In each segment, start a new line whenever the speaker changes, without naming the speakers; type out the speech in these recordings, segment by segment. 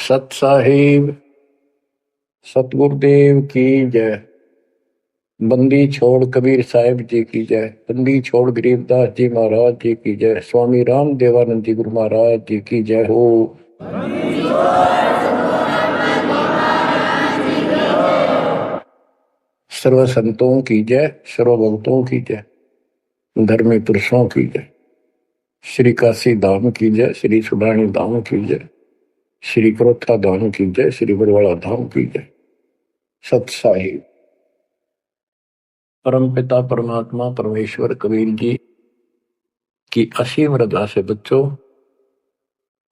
सत साहिब सतगुरुदेव की जय। बंदी छोड़ कबीर साहिब जी की जय। बंदी छोड़ गरीबदास जी महाराज जी की जय। स्वामी राम देवानंद जी गुरु महाराज जी की जय हो। सर्व संतों की जय, सर्व भक्तों की जय, धर्मी पुरुषों की जय। श्री काशी धाम की जय, श्री सुडानी धाम की जय, श्री क्रोथा धाम की जय, श्री बरवाड़ा धाम की जय। सत साहिब परमपिता परमात्मा परमेश्वर कबीर जी की असीम रजा से बच्चों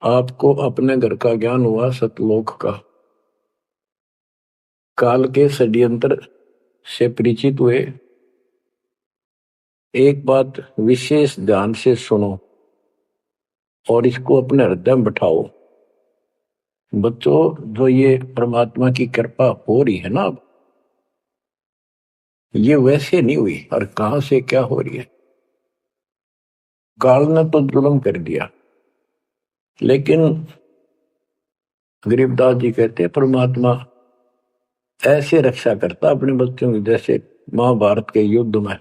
आपको अपने घर का ज्ञान हुआ सतलोक का। काल के षड्यंत्र से परिचित हुए। एक बात विशेष ध्यान से सुनो और इसको अपने हृदय में बिठाओ। बच्चों, जो ये परमात्मा की कृपा हो रही है ना, अब ये वैसे नहीं हुई और कहां से क्या हो रही है। काल ने तो जुल्म कर दिया, लेकिन गरीबदास जी कहते हैं परमात्मा ऐसे रक्षा करता अपने बच्चों की, जैसे महाभारत के युद्ध में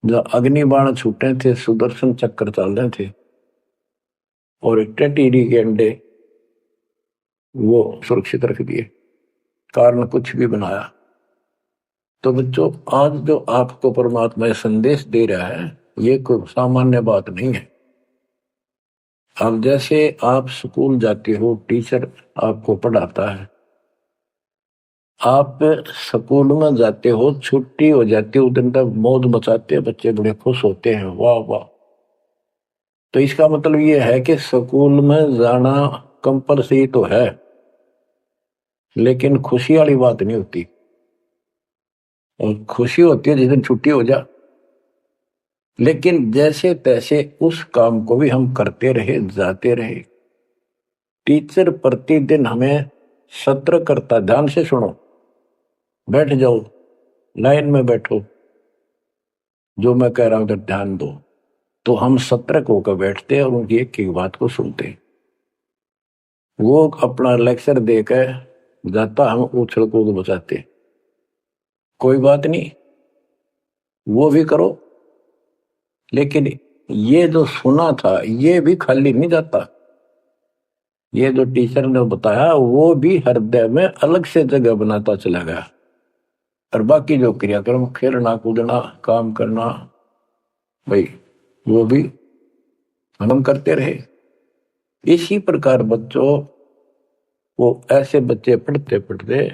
जब अग्निबाण छूटे थे, सुदर्शन चक्र चल रहे थे और टेटीरी के अंडे वो सुरक्षित रख दिए, कारण कुछ भी बनाया। तो बच्चों, आज जो आपको परमात्मा संदेश दे रहा है ये कोई सामान्य बात नहीं है। अब जैसे आप स्कूल जाते हो, टीचर आपको पढ़ाता है, आप स्कूल में जाते हो, छुट्टी हो जाती है, उस दिन तक मौज मचाते हैं, बच्चे बड़े खुश होते हैं, वाह वाह। तो इसका मतलब ये है कि स्कूल में जाना कंपलसरी तो है, लेकिन खुशी वाली बात नहीं होती। और खुशी होती है जिस दिन छुट्टी हो जा। लेकिन जैसे तैसे उस काम को भी हम करते रहे, जाते रहे। टीचर प्रतिदिन हमें सत्र करता, ध्यान से सुनो, बैठ जाओ, लाइन में बैठो, जो मैं कह रहा हूं उधर ध्यान दो। तो हम सतर्क होकर बैठते हैं और उनकी एक एक बात को सुनते हैं। वो अपना लेक्चर देकर जाता, हम उछल कूद बचाते। कोई बात नहीं, वो भी करो, लेकिन ये जो सुना था ये भी खाली नहीं जाता। ये जो टीचर ने बताया वो भी हृदय में अलग से जगह बनाता चला गया। और बाकी जो क्रियाक्रम, खेलना कूदना, काम करना, भाई वो भी हम करते रहे। इसी प्रकार बच्चों, वो ऐसे बच्चे पढ़ते पढ़ते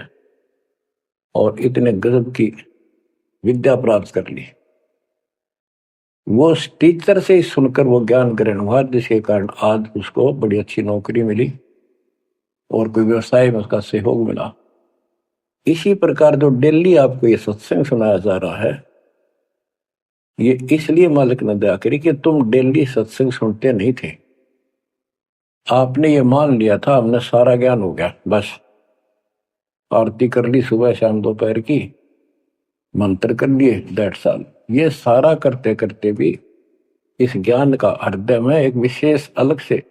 और इतने गजब की विद्या प्राप्त कर ली। वो टीचर से ही सुनकर वो ज्ञान ग्रहण हुआ, जिसके कारण आज उसको बड़ी अच्छी नौकरी मिली और कोई व्यवसाय में उसका सहयोग मिला। इसी प्रकार जो डेली आपको ये सत्संग सुनाया जा रहा है, ये इसलिए मालिक ने दया करी कि तुम डेली सत्संग सुनते नहीं थे। आपने ये मान लिया था हमने सारा ज्ञान हो गया, बस आरती कर ली सुबह शाम दोपहर की, मंत्र कर लिए, दैट्स ऑल। ये सारा करते करते भी इस ज्ञान का हृदय में एक विशेष अलग से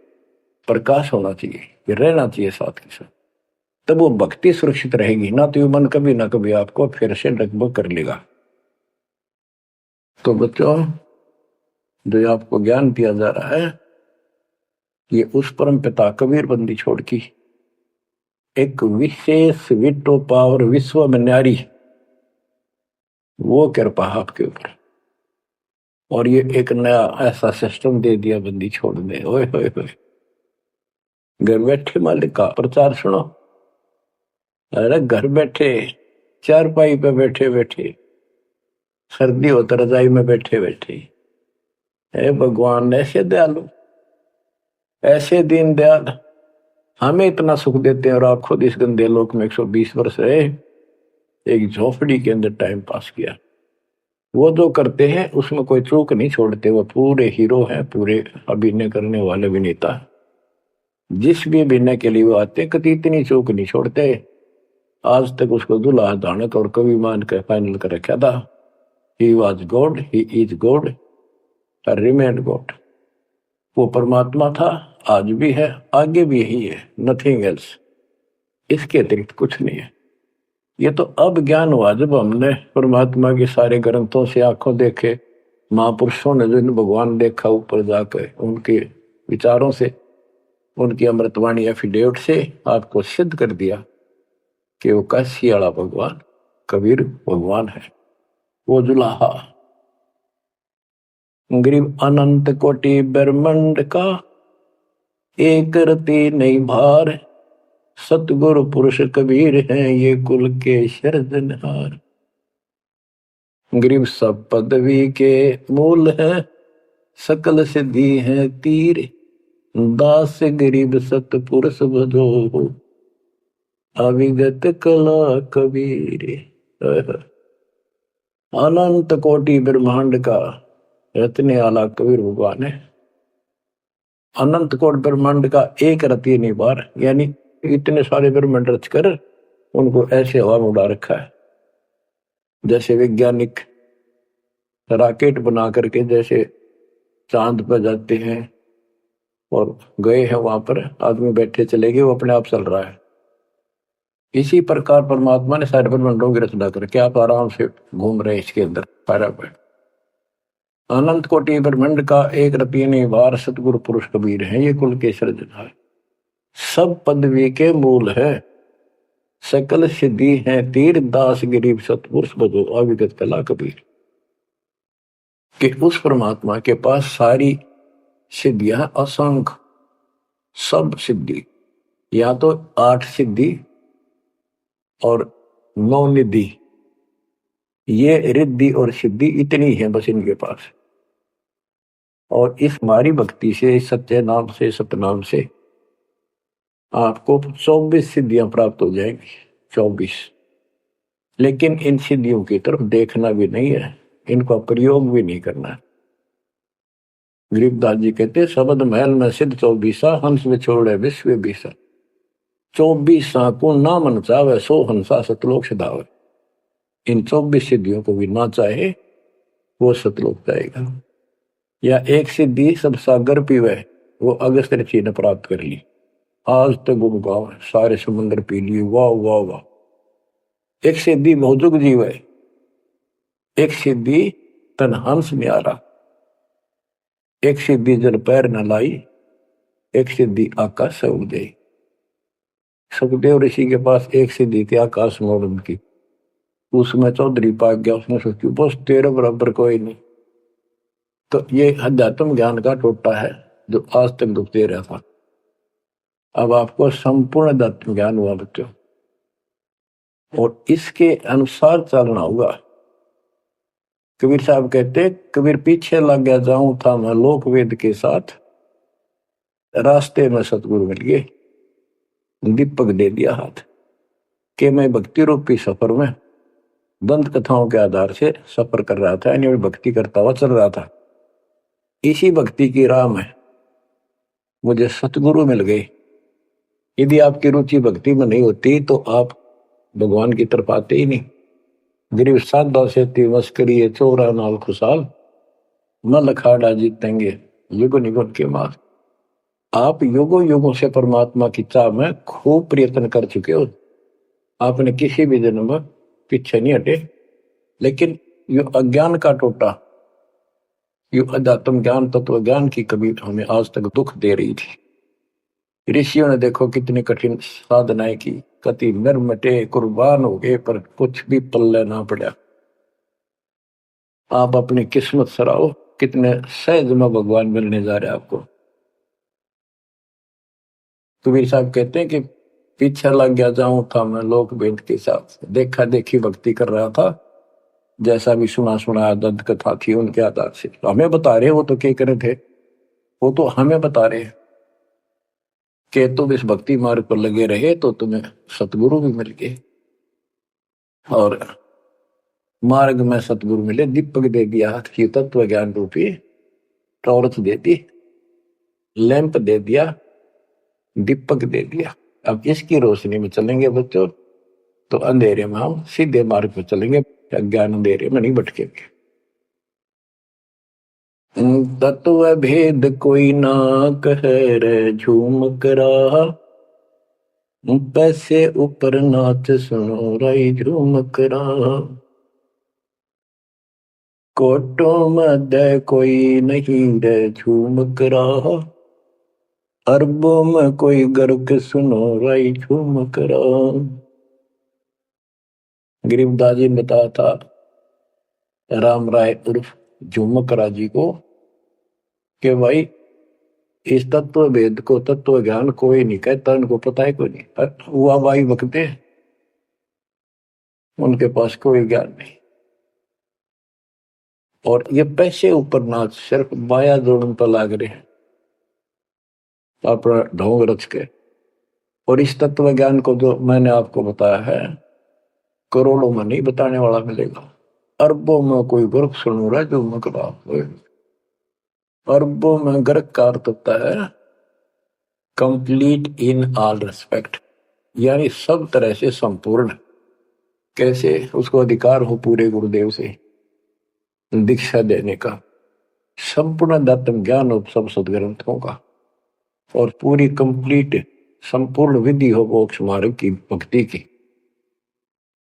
प्रकाश होना चाहिए, ये रहना चाहिए साथ के साथ। तब वो भक्ति सुरक्षित रहेगी ना, तो ये मन कभी ना कभी आपको फिर से डगमग कर लेगा। तो बच्चों, जो आपको ज्ञान दिया जा रहा है ये उस परम पिता कबीर बंदी छोड़ की एक विशेष विटो पावर विश्व में न्यारी, वो कृपा आपके ऊपर। और ये एक नया ऐसा सिस्टम दे दिया बंदी छोड़ने। ओए होए होए, घर बैठे मालिक का प्रचार सुनो। अरे घर बैठे, चारपाई पे बैठे बैठे, सर्दी हो तो रजाई में बैठे बैठे, हे भगवान ऐसे दयालु, ऐसे दीन दयाल, हमें इतना सुख देते हैं और आप खुद इस गंदे लोक में 120 वर्ष रहे, एक झोपड़ी के अंदर टाइम पास किया। वो जो करते हैं उसमें कोई चूक नहीं छोड़ते, वो पूरे हीरो हैं, पूरे अभिनय करने वाले अभिनेता। जिस भी अभिनय के लिए वो आते कभी इतनी चूक नहीं छोड़ते। आज तक उसको दुल्हा दानक और कवि मान कर फाइनल कर रखा था। He was God, he is God, remain God. वो परमात्मा था, आज भी है, आगे भी यही है, नथिंग एल्स। इसके अतिरिक्त कुछ नहीं है। ये तो अब ज्ञान हुआ जब हमने परमात्मा के सारे ग्रंथों से आंखों देखे, महापुरुषों ने जो भगवान देखा ऊपर जाकर, उनके विचारों से, उनकी अमृतवाणी एफिडेविट से आपको सिद्ध कर दिया कि वो काशी वाला भगवान कबीर भगवान है। वो जुलाहा गरीब अनंत कोटि ब्रह्मांड का एक रति नहीं भार, सतगुरु पुरुष कबीर हैं ये कुल के सिरजनहार। गरीब सब पदवी के मूल है, सकल सिद्धि है तीर, दास गरीब सतपुरुष भजो अविगत कला कबीर। अनंत कोटि ब्रह्मांड का रत्ने आला कबीर भगवान है। अनंत कोटि ब्रह्मांड का एक रति नहीं बार, यानी इतने सारे ब्रह्मांड रच कर उनको ऐसे हवा में उड़ा रखा है। जैसे वैज्ञानिक रॉकेट बना करके जैसे चांद पर जाते हैं और गए हैं, वहां पर आदमी बैठे चले गए, वो अपने आप चल रहा है। इसी प्रकार परमात्मा ने सारे ब्रह्मांडों की रचना करके आप आराम से घूम रहे इसके अंदर सारा पर। अनंत कोटि ब्रह्मांड का एक रति नहीं बार, सतगुरु पुरुष कबीर है ये कुल के सिरजनहार। सब पदवी के मूल है, सकल सिद्धि है तीर, दास गरीब सतपुरुष भजो अविगत कला कबीर। कि उस परमात्मा के पास सारी सिद्धियां असंख्य, सब सिद्धि, या तो 8 सिद्धि और 9 निधि, ये रिद्धि और सिद्धि इतनी है बस इनके पास। और इस हमारी भक्ति से, सत्य नाम से, सतनाम से आपको 24 सिद्धियां प्राप्त हो जाएंगी, 24। लेकिन इन सिद्धियों की तरफ देखना भी नहीं है, इनका प्रयोग भी नहीं करना है। गरीबदास जी कहते शब्द महल में सिद्ध 24, हंस में छोड़े विश्व 20। 24 को ना मन चावे, 100 हंसा सतलोक सिधावे। इन 24 सिद्धियों को भी ना चाहे वो सतलोक जाएगा। या एक सिद्धि सब सागर पीवे, वो अगस्त ऋषि ने प्राप्त कर ली, आज तक गुम गाँव सारे समुद्र पी लिए, वाह वाह वाह। एक सिद्धि मौजुग जीव है, एक सिद्धि तन हंस न्यारा, एक सिद्धि जल पैर न लाई, एक सिद्धि आकाश से उदय। सुखदेव ऋषि के पास एक सिद्धि थी आकाश मोड़न की, उसमें चौधरी पाक गया, उसने सोची बस तेरे बराबर कोई नहीं। तो ये अध्यात्म ज्ञान का टोटा है जो आज तक दुखते रहा था। अब आपको संपूर्ण अध्यात्म ज्ञान हुआ बच्चों, और इसके अनुसार चलना होगा। कबीर साहब कहते कबीर पीछे लग गया जाऊं था मैं लोक वेद के साथ, रास्ते में सतगुरु मिल गए, दीपक दे दिया हाथ कि मैं भक्ति रूपी सफर में दंत कथाओं के आधार से सफर कर रहा था, यानी भक्ति करता हुआ चल रहा था। इसी भक्ति की राह में मुझे सतगुरु मिल गए। यदि आपकी रुचि भक्ति में नहीं होती तो आप भगवान की तरफ आते ही नहीं। गरीब साधा से तिवस करिए चोरा नाल खुशाल, न लखाड़ा जीतेंगे युग निगुण के मार। आप युगों युगों से परमात्मा की चाह में खूब प्रयत्न कर चुके हो, आपने किसी भी जन्म में पीछे नहीं हटे। लेकिन यो अज्ञान का टोटा, यो अध्यात्म ज्ञान, तत्व ज्ञान की कमी हमें आज तक दुख दे रही थी। ऋषियों ने देखो कितनी कठिन साधनाएं की, कति निर्मटे कुर्बान हो गए, पर कुछ भी पल्ले ना पड़ा। आप अपनी किस्मत सराहो, कितने सहज में भगवान मिलने जा रहे आपको। कबीर साहब कहते हैं कि पीछे लग गया जाऊं था मैं लोक वेद के साथ, देखा देखी भक्ति कर रहा था, जैसा भी सुना सुना दंत कथा थी उनके आधार से। हमें बता रहे, वो तो क्या करे थे, वो तो हमें बता रहे कि तुम इस भक्ति मार्ग पर लगे रहे तो तुम्हें सतगुरु भी मिल गए। और मार्ग में सतगुरु मिले, दीपक दे दिया हाथ की, तत्व ज्ञान रूपी टॉर्च दे दी, लैंप दे दिया, दीपक दे दिया। अब इसकी रोशनी में चलेंगे बच्चों तो अंधेरे में हम सीधे मार्ग पर चलेंगे, अज्ञान अंधेरे में नहीं भटकेंगे। तत्व भेद कोई ना कह रे झूम करा, पैसे ऊपर नाच सुनो राई झूम करा। कोटों मध्य कोई नहीं रे झूम करा, अरबों में कोई गर्क सुनो राई झूम करा। गरीबदास जी ने बताया था राम राय उर्फ झूमकरा जी को कि भाई इस तत्व वेद को तत्व ज्ञान कोई नहीं कहता, उनको पता है कोई नहीं, हुआ भाई बकते उनके पास कोई ज्ञान नहीं। और ये पैसे ऊपर नाच सिर्फ माया जोड़न पर लाग रहे हैं अपना ढोंग रच के। और इस तत्व ज्ञान को जो मैंने आपको बताया है करोड़ों में नहीं बताने वाला मिलेगा, अरबों में कोई गर्क सुन रहा है जो मकड़ा। अरबों में गर्क का अर्थ होता है कंप्लीट इन ऑल रेस्पेक्ट, यानी सब तरह से संपूर्ण। कैसे उसको अधिकार हो पूरे गुरुदेव से दीक्षा देने का, संपूर्ण दातम ज्ञान हो सब सदग्रंथों का, और पूरी कंप्लीट संपूर्ण विधि हो मोक्ष मार्ग की भक्ति की,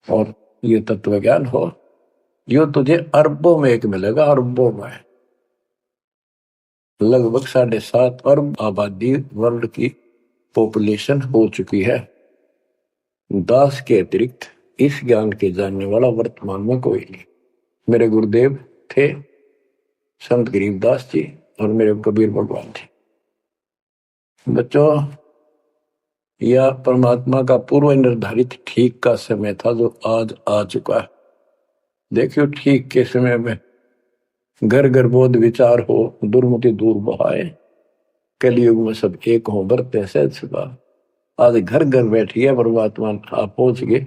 और ये तत्व ज्ञान हो, यो तुझे अरबों में एक मिलेगा। अरबों में लगभग 7.5 अरब आबादी वर्ल्ड की पॉपुलेशन हो चुकी है। दास के अतिरिक्त इस ज्ञान के जानने वाला वर्तमान में कोई नहीं। मेरे गुरुदेव थे संत गरीबदास जी और मेरे कबीर भगवान थे। बच्चों, यह परमात्मा का पूर्व निर्धारित ठीक का समय था जो आज आ चुका है। देखियो ठीक के समय में घर घर बोध विचार हो, दुर्मति दूर बहाए, कलयुग में सब एक हो बरते सहज सुखा। आज घर घर बैठी है परमात्मा, आप पहुंच गए,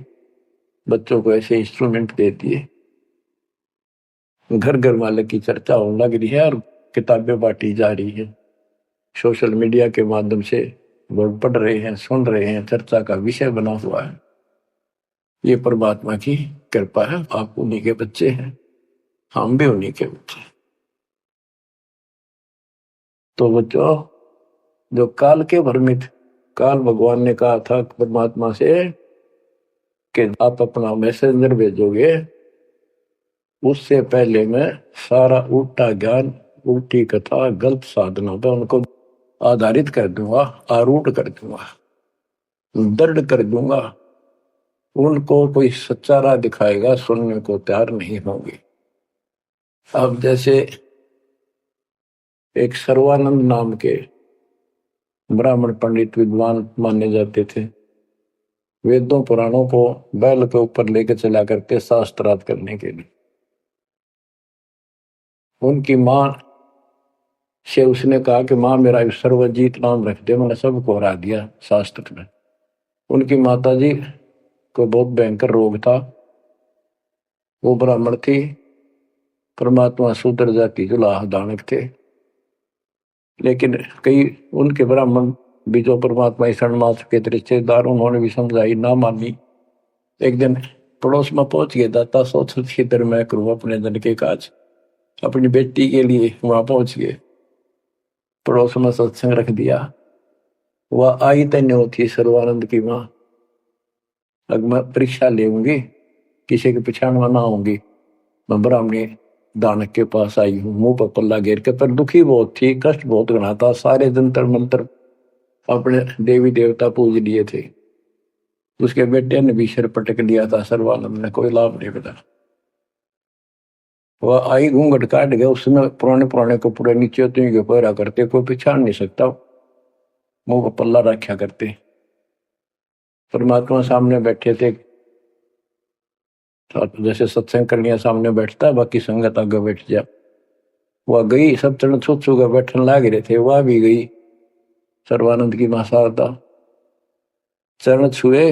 बच्चों को ऐसे इंस्ट्रूमेंट दे दिए, घर घर मालिक की चर्चा होने लग रही है और किताबें बांटी जा रही है। सोशल मीडिया के माध्यम से लोग पढ़ रहे हैं, सुन रहे हैं, चर्चा का विषय बना हुआ है। ये परमात्मा की कृपा है। आप उन्हीं के बच्चे हैं, हम भी उन्हीं के बच्चे। तो बच्चों, जो काल के भ्रमित, काल भगवान ने कहा था परमात्मा से कि आप अपना मैसेंजर भेजोगे, उससे पहले मैं सारा उल्टा ज्ञान, उल्टी कथा, गलत साधना पे उनको आधारित कर दूंगा, आरूढ़ कर दूंगा, दृढ़ कर दूंगा। उनको कोई सच्चा राह दिखाएगा, सुनने को तैयार नहीं होंगे। अब जैसे एक सर्वानंद नाम के ब्राह्मण पंडित विद्वान माने जाते थे, वेदों पुराणों को बैल के ऊपर लेकर चला करते शास्त्रार्थ करने के लिए। उनकी मां से उसने कहा कि मां मेरा सर्वजीत नाम रख दे, मैंने सबको हरा दिया शास्त्र में। उनकी माता जी को बहुत भयंकर रोग था, वो ब्राह्मण थी, परमात्मा शूद्र जाति जुलाह दानक थे। लेकिन कई उनके ब्राह्मण भी जो परमात्मा शरणमास के रिश्तेदार, उन्होंने भी समझाई, ना मानी। एक दिन पड़ोस में पहुंच गए, दाता सोच क्षेत्र में करूं अपने धन के काज, अपनी बेटी के लिए वहां पहुंच गए, पड़ोस में सत्संग रख दिया। वह आई तन्य थी सर्वानंद की मां, अब मैं परीक्षा लेंगी, किसी के पिछाण में ना होंगी। मैं ब्राह्मणी दानक के पास आई हूँ, मुंह पर पल्ला घेर के, पर दुखी बहुत थी, कष्ट बहुत घना था। सारे जंतर मंत्र अपने देवी देवता पूज लिए थे, उसके बेटे ने भी सिर पटक लिया था, सर्वानंद ने कोई लाभ नहीं बता। वह आई घूंघट काट गया, उसमें पुराने पुराने कपड़े नीचे तो पहरा करते, कोई पिछाड़ नहीं सकता, मुंह पर पल्ला रखा करते। परमात्मा सामने बैठे थे, जैसे सत्संग करनिया सामने बैठता है, बाकी संगत आगे बैठ जा। वह गई, सब चरण छू छू कर बैठने लाग रहे थे, वह भी गई। सर्वानंद की मां शारदा चरण छुए,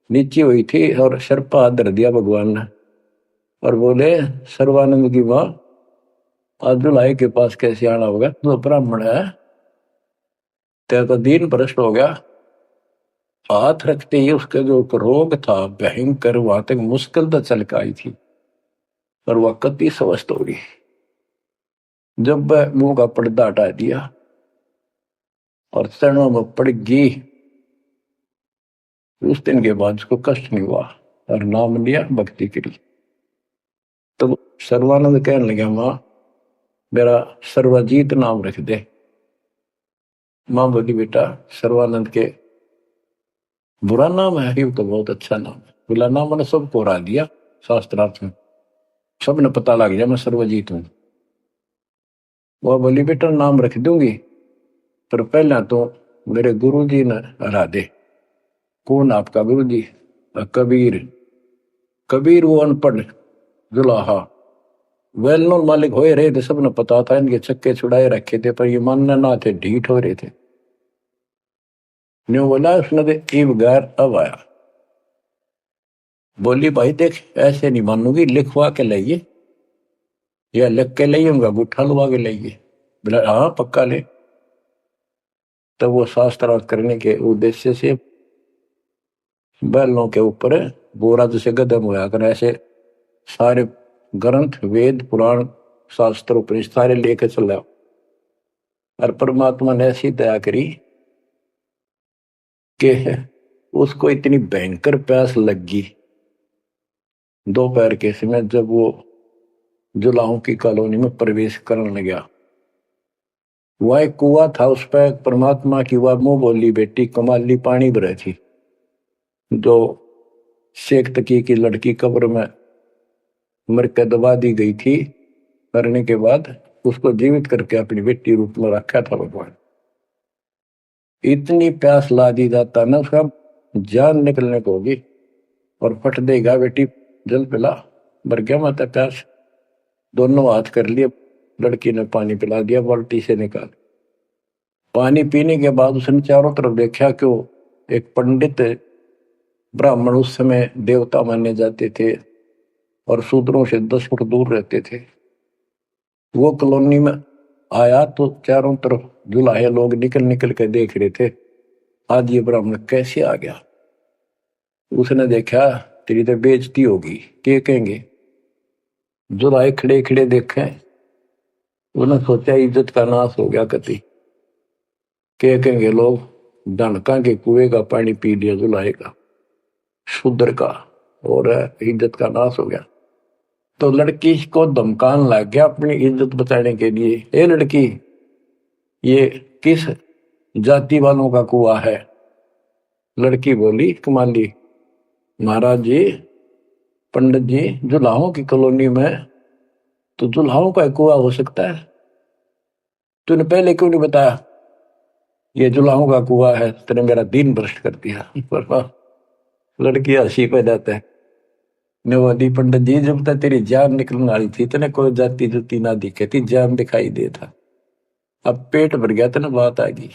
नीचे हुई थी और शर्पा धर दिया भगवान ने, और बोले सर्वानंद की मां, आज दुल्हाई के पास कैसे आना होगा, तो ब्राह्मण है, तेरा तो दीन भ्रष्ट हो गया। हाथ रखते ही उसका जो रोग था भयंकर, वहां तक मुश्किल तो चल के आई थी, पर वह कति स्वस्थ हो गई। जब वह मुंह का पर्दा हटा दिया और चरणों में पड़ गई, उस दिन के बाद उसको कष्ट नहीं हुआ और नाम लिया, भक्ति करी। तो सर्वानंद कहने लगा, मां मेरा सर्वजीत नाम रख दे। मां बोली, बेटा सर्वानंद के बुरा नाम है, ये तो बहुत अच्छा नाम है। बोला, नाम मैंने सबको हरा दिया शास्त्रार्थ में, सबने पता लग गया मैं सर्वजीत हूं। वह बोली, बेटा नाम रख दूंगी, पर पहला तो मेरे गुरु जी ने हरा दे। कौन आपका गुरु जी? कबीर। कबीर वो अनपढ़ जुलाहा, वेल नोन मालिक हो रहे थे, सबने पता था, इनके चक्के छुड़ाए रखे थे, पर ये मानने ना थे, ढीठ हो रहे थे। न्यू बोला उसने, ईब गैर अब आया। बोली, भाई देख ऐसे नहीं मानूंगी, लिखवा के लाइए, या लिख के लाइए, उनका गुठा लुवा के लाइए। बोला, हाँ पक्का ले। तब वो शास्त्रार्थ करने के उद्देश्य से बैलों के ऊपर बोरा जैसे गदम होया कर, ऐसे सारे ग्रंथ वेद पुराण शास्त्र उपनिषद सारे लेके चला। और परमात्मा ने ऐसी दया करी कि उसको इतनी भयंकर प्यास लगी दोपहर के समय, जब वो जुलाहों की कॉलोनी में प्रवेश करने गया। वह एक कुआ था, उस पर परमात्मा की वह मुंह बोली बेटी कमाली पानी भरे थी, जो शेख तकी की लड़की कब्र में मर के दबा दी गई थी। करने के बाद उसको जीवित करके अपनी बेटी रूप में रखा था भगवान। इतनी प्यास ला दी जाता ना, उसका जान निकलने को होगी और फट देगा, बेटी जल पिला। मर गया माता प्यास। दोनों हाथ कर लिए, लड़की ने पानी पिला दिया बाल्टी से निकाल। पानी पीने के बाद उसने चारों तरफ देखा कि एक पंडित ब्राह्मण, उस समय देवता माने जाते थे और शूद्रों से 10 फुट दूर रहते थे, वो कॉलोनी में आया। तो चारों तरफ जुलाहे लोग निकल निकल के देख रहे थे, आज ये ब्राह्मण कैसे आ गया। उसने देखा, तेरी तो बेइज्जती होगी, क्या कहेंगे। जुलाहे खड़े खड़े देखे, उन्होंने सोचा इज्जत का नाश हो गया कति, क्या कहेंगे लोग, डनका के कुएं का पानी पी लिया जुलाहे का, शूद्र का, और इज्जत का नाश हो गया। तो लड़की को धमकान लग गया अपनी इज्जत बचाने के लिए, ए लड़की ये किस जाति वालों का कुआ है। लड़की बोली, कमाली महाराज जी, पंडित जी, जुलाहों की कॉलोनी में तो जुलाहों का कुआ हो सकता है, तूने पहले क्यों नहीं बताया ये जुलाहों का कुआ है, तेने मेरा दिन भ्रष्ट कर दिया। लड़की हंसी पे जाता है, नवादी पंडित जी, जब तक तेरी जान निकलने वाली थी तेने कोई जाति जुती ना दिखे थी, जान दिखाई दे था, अब पेट भर गया तेने बात आ गई।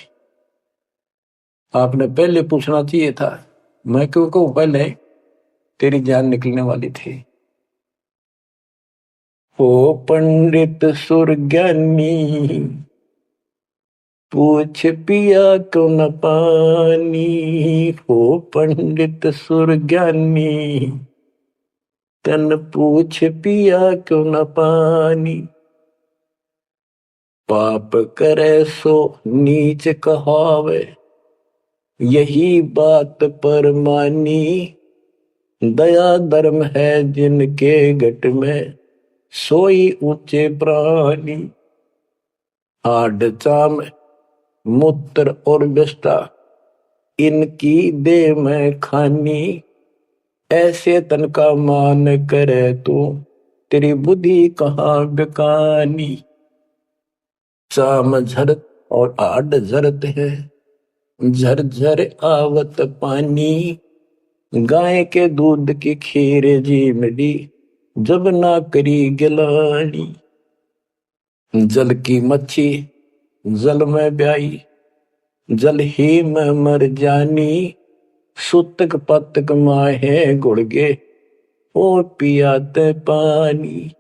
आपने पहले पूछना चाहिए था, मैं क्यों कहूं पहले तेरी जान निकलने वाली थी। ओ पंडित सुरज्ञानी, पूछ पिया क्यों न पानी। हो पंडित सुरज्ञानी, तन पूछ पिया क्यों न पानी। पाप करे सो नीच कहावे, यही बात पर मानी। दया धर्म है जिनके घट में, सोई ऊंचे प्राणी। हाड चाम मूत्र और विष्ठा, इनकी दे में खानी। ऐसे तन का मान करे तू, तेरी बुद्धि कहाँ बेकानी। चाम झरत और आड झरत है, झरझर आवत पानी। गाय के दूध की खीर जी मिली, जब ना करी गिलानी। जल की मच्छी जल में ब्याई, जल ही में मर जानी। सुतक पतक माहे गुड़गे, और पियाते पानी।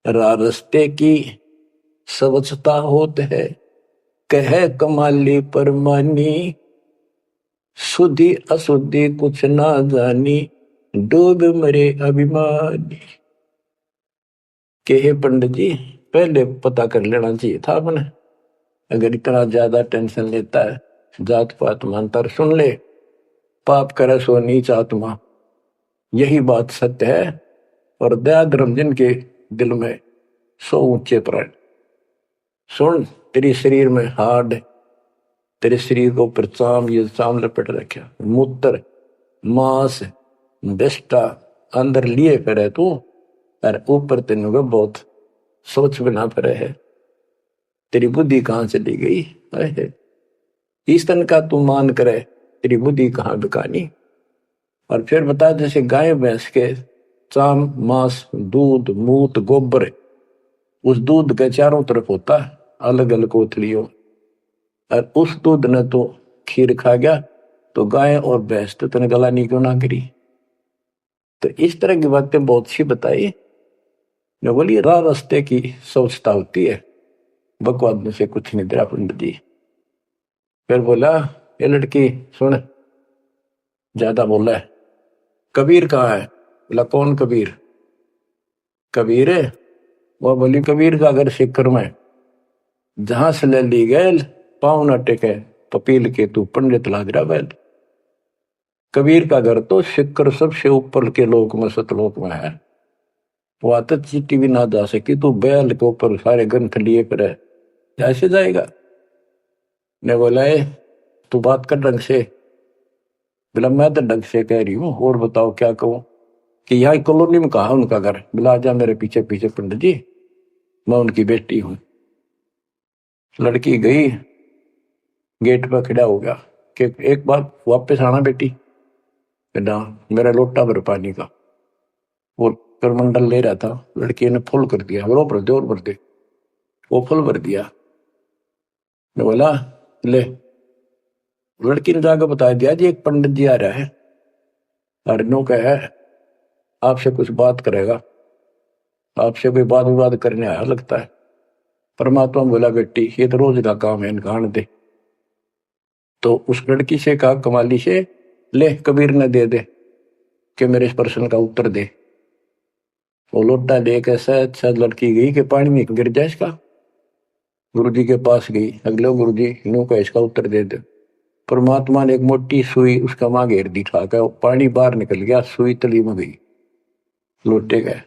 रास्ते की स्वच्छता होत है, कह कमाली परमानी। शुद्धि अशुद्धि कुछ ना जानी, डूब मरे अभिमानी। के पंडित जी, पहले पता कर लेना चाहिए था अपने। अगर इतना ज्यादा टेंशन लेता है, जात पात मानता, सुन ले, पाप करे सो नीच आत्मा, यही बात सत्य है। और दया धर्म जिनके दिल में सो ऊंचे प्राण। सुन, तेरे शरीर में हाड, तेरे शरीर को ऊपर चाम, ये चाम लपेट रखा, मूत्र मांस विष्टा अंदर लिए फिरे तू, और ऊपर तेन को बहुत सोच बना फिरे है। तेरी बुद्धि कहाँ चली गई है? इस तन का तू मान करे, तेरी बुद्धि कहाँ बिकानी। और फिर बता, जैसे गाय भैंस के चाम मांस दूध मूत गोबर, उस दूध के चारों तरफ होता है अलग अलग कोथलियों, और उस दूध ने तो खीर खा गया, तो गाय और भैंस तो तने गलानी क्यों ना करी। तो इस तरह की बातें बहुत सी बताई। मैं बोली राह रास्ते की सोचता होती है, बकवाद में से कुछ नहीं तेरा पंडित जी। फिर बोला, ये लड़की सुन, ज्यादा बोला है, कबीर कहाँ है? बोला कौन कबीर? कबीर है? वो बोली कबीर का घर सिक्कर में, जहां से ले ली गैल पाँव न टेके पपील के तू पंडित लाग रहा बैल। कबीर का घर तो सिक्कर सबसे ऊपर के लोक में सतलोक में है, वहां तक चीटी भी ना जा सकी, तू बैल के ऊपर सारे ग्रंथ लिए फिर ऐसे जाएगा। ने बोला तू बात कर ढंग से। बोला मैं तो ढंग से कह रही हूँ, और बताओ क्या कहूँ। कि यहाँ कॉलोनी में कहा उनका घर? बोला जा मेरे पीछे पीछे पंडित जी, मैं उनकी बेटी हूँ। लड़की गई, गेट पर खड़ा हो गया कि एक बार वापस आना बेटी। ना, मेरा लोटा भर पानी का। वो करमंडल ले रहा था, लड़की ने फुल कर दिया, और भर दे और भर दे। वो फुल भर दिया। मैं बोला ले। लड़की ने जाकर बता दिया जी एक पंडित जी आ रहा है, और नो का है आपसे कुछ बात करेगा, आपसे कोई बात विवाद करने आया लगता है। परमात्मा बोला बेटी ये तो रोज का काम है, इनकान दे। तो उस लड़की से कहा कमाली से, ले कबीर ने दे दे कि मेरे इस प्रश्न का उत्तर दे। वो लोटा दे के शायद लड़की गई कि पानी में गिर जाए इसका। गुरुजी के पास गई, अगले गुरुजी इन्हों का इसका उत्तर दे दे। परमात्मा ने एक मोटी सुई उसका मां घेर दी, ठाका पानी बाहर निकल गया, सुई तली में गई, लोटे गए।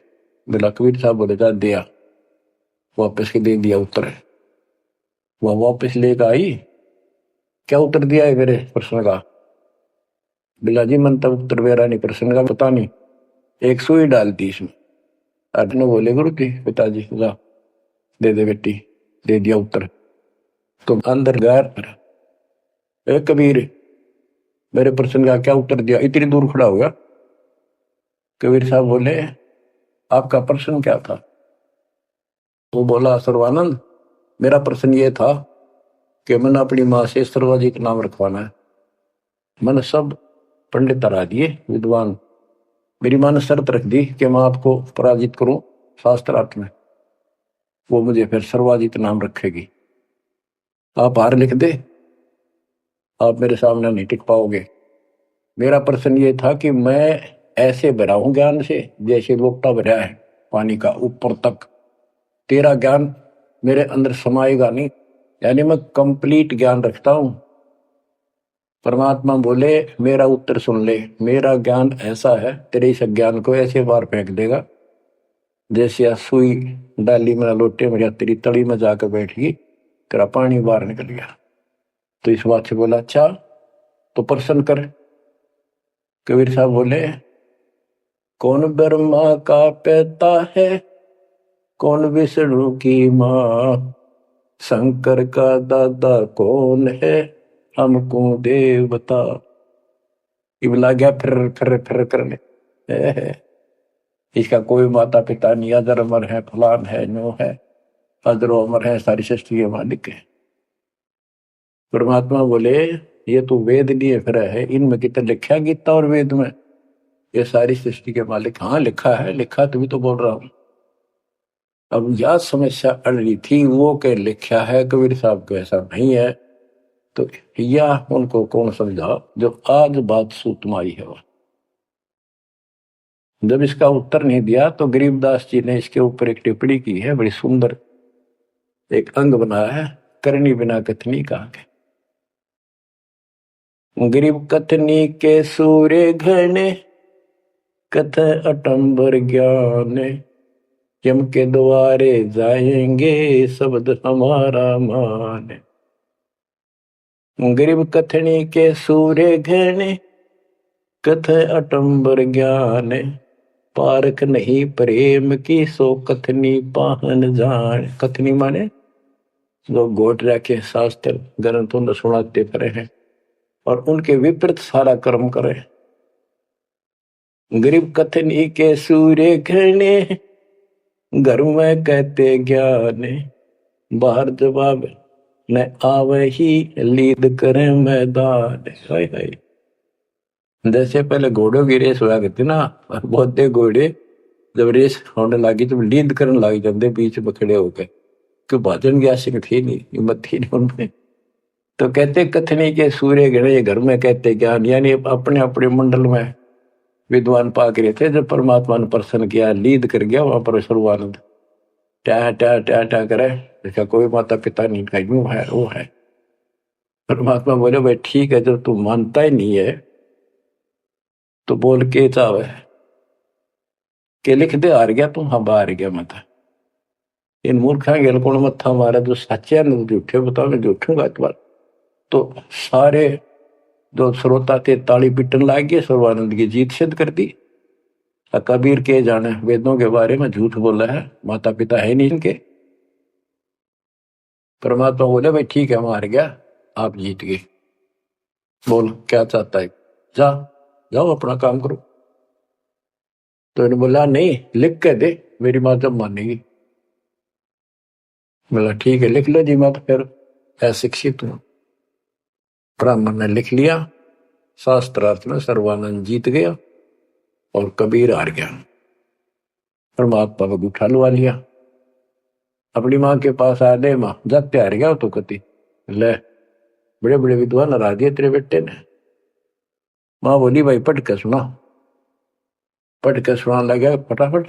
बोला कबीर साहब बोले जा दिया, वापस के दे दिया उत्तर। वह वापस लेकर आई, क्या उत्तर दिया है मेरे प्रश्न का? बिला जी मन तब उत्तर मेरा नहीं, प्रश्न का पता नहीं, एक सुई डाल दी इसमें। अर्जुन बोले गुरु जी पिताजी जा दे दे बेटी, दे दिया उत्तर। तो अंदर गैर कबीर मेरे प्रश्न का क्या उत्तर दिया? इतनी दूर खड़ा हो गया। कबीर साहब बोले आपका प्रश्न क्या था? वो बोला सर्वानंद मेरा प्रश्न ये था कि मैंने अपनी माँ से सर्वाजी का नाम रखवाना है। मैंने सब पंडित हरा दिए विद्वान, मेरी माँ ने शर्त रख दी कि मैं आपको पराजित करूं शास्त्रार्थ में, वो मुझे फिर सर्वाजित नाम रखेगी। आप हार लिख दे, आप मेरे सामने नहीं टिक पाओगे। मेरा प्रश्न ये था कि मैं ऐसे भरा हूं ज्ञान से जैसे लोटा भरा है पानी का ऊपर तक, तेरा ज्ञान मेरे अंदर समाएगा नहीं, यानी मैं कंप्लीट ज्ञान रखता हूं। परमात्मा बोले मेरा उत्तर सुन ले, मेरा ज्ञान ऐसा है तेरे इस ज्ञान को ऐसे बार फेंक देगा जैसे सुई डाली में लोटे में तेरी तली में जाकर बैठ गई, तेरा पानी बाहर निकल गया। तो इस बात से बोला अच्छा तो प्रश्न कर। कबीर साहब बोले कौन ब्रह्मा का पिता है, कौन विष्णु की माँ, शंकर का दादा कौन है, हमको देव बता। इबला गया फिर करने, इसका कोई माता पिता नहीं, अजर अमर है, फलान है, नो है, अजरो अमर है, सारी सृष्टि के मालिक है। परमात्मा बोले ये तो वेद लिए फिर है, इनमें कितना लिखा गीता और वेद में ये सारी सृष्टि के मालिक? हाँ लिखा है, लिखा तभी तो बोल रहा हूं। अब यह समस्या अड़ रही थी, वो के लिखा है कबीर साहब को ऐसा नहीं है, तो यह उनको कौन समझा जो आज बात सूतमाई है। जब इसका उत्तर नहीं दिया तो गरीबदास जी ने इसके ऊपर एक टिप्पणी की है बड़ी सुंदर, एक अंग बनाया है, करनी बिना कथनी कहा के। गरीब कथनी के सूर्य घने, कथ अटंबर ज्ञान, यम के द्वारे जाएंगे शब्द हमारा मान। गरीब कथनी के सूर्य घने, कथ अटंबर ज्ञान, पारख नहीं प्रेम की सो कथनी पाहन जान। कथनी माने जो गोट रखे शास्त्र ग्रंथों ने सुनाते पड़े हैं और उनके विपरीत सारा कर्म करे। गरीब कथनी के सूर्य घने, घर में कहते ज्ञान, बाहर जवाब न आवे ही लीद करे मैदान। हाय हाय। जैसे पहले घोड़ों की रेस हुआ करती ना, और बहुत घोड़े जब रेस होने लगी तो लीद करने लग जाते बीच में खड़े होकर, क्यों भाजन की आशिक थी नहीं, हिम्मत थी नहीं उनमें। तो कहते कथनी के सूर्य घने, घर में कहते ज्ञान, यानी अपने अपने मंडल में विद्वान पाक रहे थे। जब परमात्मा ने प्रसन्न किया, लीद कर गया वहां पर सर्वानंद ट्या ट्या ट्या ट्या करे, देखा कोई माता पिता नहीं का, यूं है वो है। परमात्मा बोले भाई ठीक है, जब तू मानता ही नहीं है तो बोल के चाहे के लिख दे, हार गया तू, हाँ बाहर गया मत। इन मूर्खा गेल कौन मत्था मारा, जो सच्चे न झूठे बताओ, मैं झूठूंगा इस बार। तो सारे जो श्रोता थे ताली पिटन लाग गए, सर्वानंद की जीत सिद्ध कर दी। कबीर के जाने वेदों के बारे में झूठ बोला है, माता पिता है नहीं इनके। परमात्मा बोले भाई ठीक है, मार गया, आप जीत गए, बोल क्या चाहता है, जा जाओ अपना काम करो। तो इन्होंने बोला नहीं, लिख के दे, मेरी माँ जब मानेगी। बोला ठीक है लिख लो जी, मैं तो फिर अशिक्षित हूं। ब्राह्मण ने लिख लिया, शास्त्रार्थ में सर्वानंद जीत गया और कबीर हार गया। परमात्मा को उठा लुआ लिया, अपनी माँ के पास आ दे, माँ जाते हार गया तो कति ले, बड़े बड़े विद्वान हरा दिए तेरे बेटे ने। माँ बोली भाई पढ़ के सुना, पढ़ के सुनाने लगा फटाफट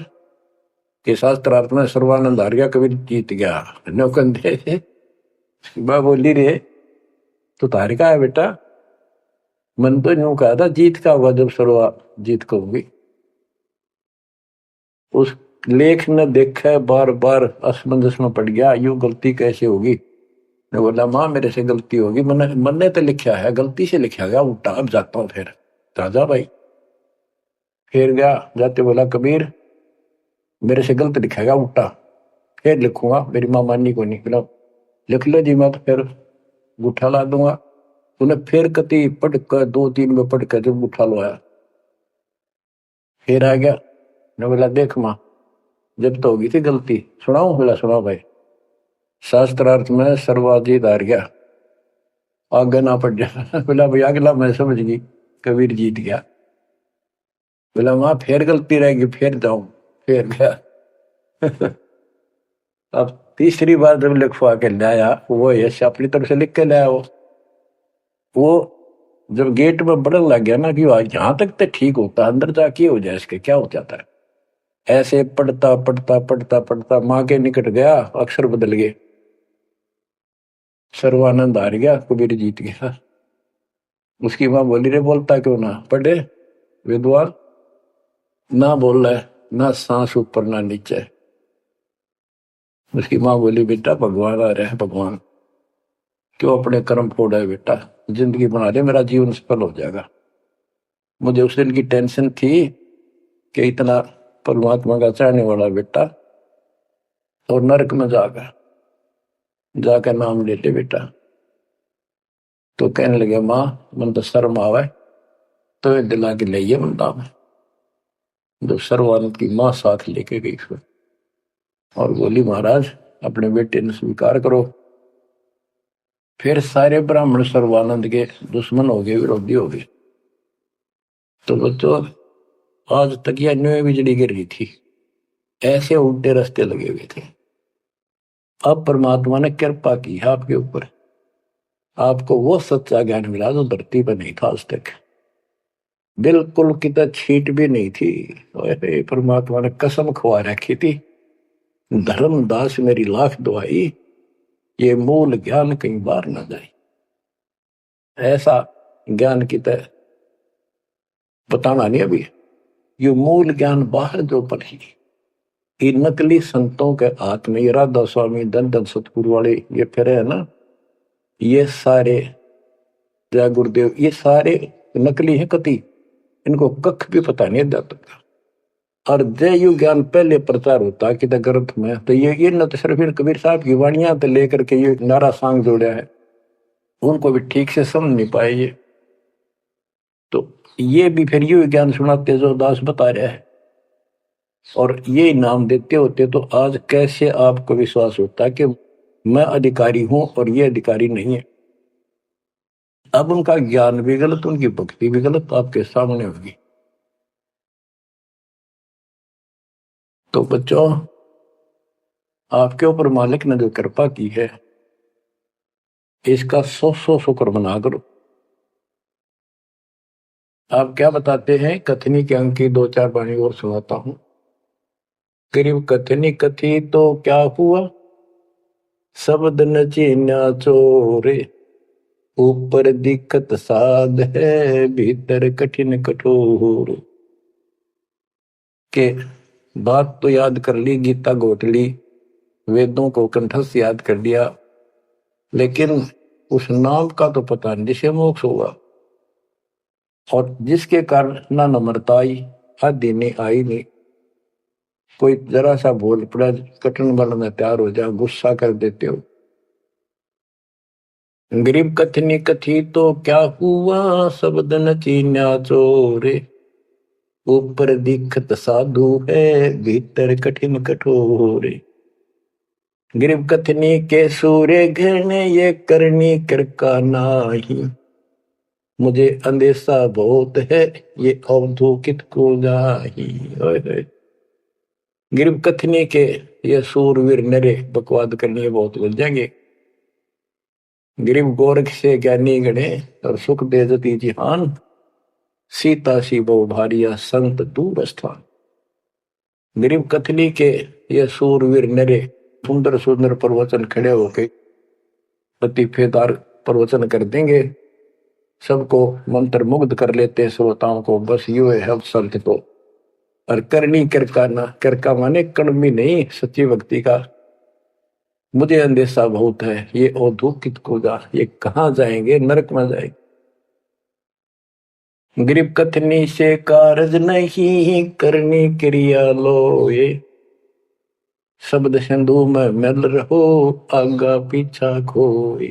कि शास्त्रार्थ में सर्वानंद हार गया, कबीर जीत गया। नौकंदे माँ बोली रे तो तार का है बेटा, मन तो यूं कहा था जीत का होगा जब सर्वा जीत को होगी। उस लेख ने देखा, बार बार असमंजस में पड़ गया, यूं गलती कैसे होगी। मैं बोला माँ मेरे से गलती होगी, मन ने तो लिखा है, गलती से लिखा गया उल्टा, अब जाता हूँ फिर। राजा भाई फिर गया, जाते बोला कबीर मेरे से गलत लिखेगा उल्टा, फिर लिखूंगा, मेरी माँ माननी को नहीं। बोला लिख लो जी, मैं तो फिर गुठा ला दूंगा। उन्हें फिर कति पढ़ कर 2-3 में पढ़ कर जब गुठा लो आया, फिर आ गया। ने बोला देख माँ जब तो होगी थी गलती, सुनाऊ। बोला सुनाओ भाई। शास्त्रार्थ में सर्वाधिक हार गया, आगे ना पड़ जा। बोला भाई अगला मैं समझ गई, कबीर जीत गया। बोला माँ फिर गलती रहेगी, फिर जाऊं, फिर गया। अब तीसरी बार जब लिखवा के लाया, वो यश अपनी तरफ से लिख के लाया। वो जब गेट में बढ़न लग गया ना कि यहां तक तो ठीक होता, अंदर जाके हो जाए इसके क्या हो जाता है। ऐसे पढ़ता पढ़ता पढ़ता पढ़ता माँ के निकट गया, अक्षर बदल गए, सर्वानंद हार गया, कबीर जीत गया। उसकी माँ बोली रे बोलता क्यों ना, पढ़े विद्वान ना बोल रहा है, ना सांस ऊपर ना नीचे। उसकी माँ बोली बेटा भगवान आ रहे हैं, भगवान क्यों अपने कर्म फोड़ा है बेटा, जिंदगी बना ले, मेरा जीवन सफल हो जाएगा। मुझे उस दिन की टेंशन थी कि इतना परमात्मा का चाहने वाला बेटा और नरक में जाकर नाम ले ले बेटा। तो कहने लगे माँ मन तो शर्म आवे, तो ये दिला के ले बंदा में। जो सर्वानंद की माँ साथ लेके गई फिर और बोली महाराज अपने बेटे ने स्वीकार करो। फिर सारे ब्राह्मण सर्वानंद के दुश्मन हो गए, विरोधी हो गए। तो बच्चों आज तक यह न्यू बिजली गिर रही थी, ऐसे उल्टे रास्ते लगे हुए थे। अब परमात्मा ने कृपा की है आपके ऊपर, आपको वो सच्चा ज्ञान मिला जो धरती पर नहीं था आज तक, बिल्कुल कितना छीट भी नहीं थी। परमात्मा ने कसम खुआ रखी थी, धर्मदास मेरी लाख दुआई, ये मूल ज्ञान कहीं बाहर न जाए, ऐसा ज्ञान की तरह बताना नहीं अभी। ये मूल ज्ञान बाहर जो पढ़ी, ये नकली संतों के हाथ में, ये राधा स्वामी धन धन सतगुरु वाले ये फिर है ना, ये सारे जय गुरुदेव, ये सारे नकली है कति, इनको कख भी पता नहीं जाता। और जय यु ज्ञान पहले प्रचार होता कि ग्रंथ में, तो ये न तो सिर्फ कबीर साहब की वाणियां तो लेकर के ये नारा सांग जोड़ा है, उनको भी ठीक से समझ नहीं पाए ये। तो ये भी फिर यू ज्ञान सुनाते जो दास बता रहा है, और ये नाम देते होते, तो आज कैसे आपको विश्वास होता कि मैं अधिकारी हूं और ये अधिकारी नहीं है। अब उनका ज्ञान भी गलत, उनकी भक्ति भी गलत आपके सामने होगी। तो बच्चों, आपके ऊपर मालिक ने जो कृपा की है, इसका सौ सौ शुक्र मना करो। आप क्या बताते हैं, कथनी के अंक की दो चार वाणी और सुनाता हूं। करीब कथनी कथी तो क्या हुआ, शब्द न चीन्या चोरे, ऊपर दिक्कत साध है, भीतर कठिन कठोर। के बात तो याद कर ली, गीता घोट ली, वेदों को कंठस्थ याद कर लिया, लेकिन उस नाम का तो पता नहीं जिसे मोक्ष होगा, और जिसके कारण ना नम्रता आई, आदि नहीं आई नहीं। कोई जरा सा बोल पड़ा, कटन बनने तैयार हो जाओ, गुस्सा कर देते हो। गरीब कथनी कथी तो क्या हुआ, शब्द न चीन्या चोरे, ऊपर दिखत साधु है, भीतर कठिन कठोर। गरीब कथनी के सूर्य घृण, ये करनी कर का नाही, मुझे अंदेशा बहुत है, ये अवधूकित को जाही। गिरब कथनी के ये सूरवीर नरे बकवाद करनी बहुत बन जाएंगे। गिरिब गोरख से ज्ञानी गणे, और सुख दे जती जिहान, सीता सी बहु भारिया संत दूर स्थान। गिरिब कथनी के ये सूरवीर नरे सुंदर सुंदर प्रवचन खड़े होके लतीफेदार प्रवचन कर देंगे, सबको मंत्र मुग्ध कर लेते श्रोताओं को, बस यू है अब संत को। और करनी करकाना, करका माने कड़मी नहीं, सच्ची भक्ति का मुझे अंदेशा बहुत है, ये औधुकित को जा, ये कहां जाएंगे, नरक में जाएंगे। गरीब कथनी से कारज नहीं, करनी क्रिया लो ये, शब्द सिंधु में मिल रहो, आगा पीछा खोए।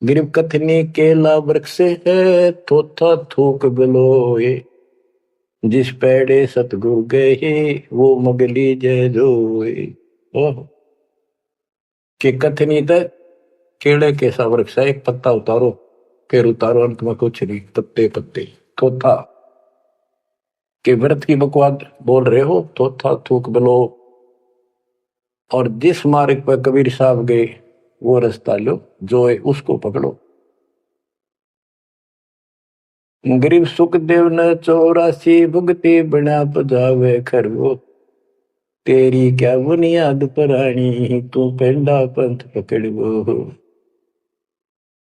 गरीब कथनी केला वृक्ष है, थोथा थूक बिलोए, जिस पेड़े सतगुरु गए, वो मगली जय जोए। ओह, के कथनी तक केड़े के सा वृक्ष है, एक पत्ता उतारो फिर उतारो, अंत में कुछ नहीं, पत्ते पत्ते। थोथा के व्रत की बकवाद बोल रहे हो, थोथा थूक बिलो, और जिस मार्ग पर कबीर साहब गए वो रास्ता लो, जो है उसको पकड़ो। गरीब सुखदेव न 84 भुगती बना पजावे खरगो, तेरी क्या बुनियाद परानी, तू पेंडा पंथ पकड़ो।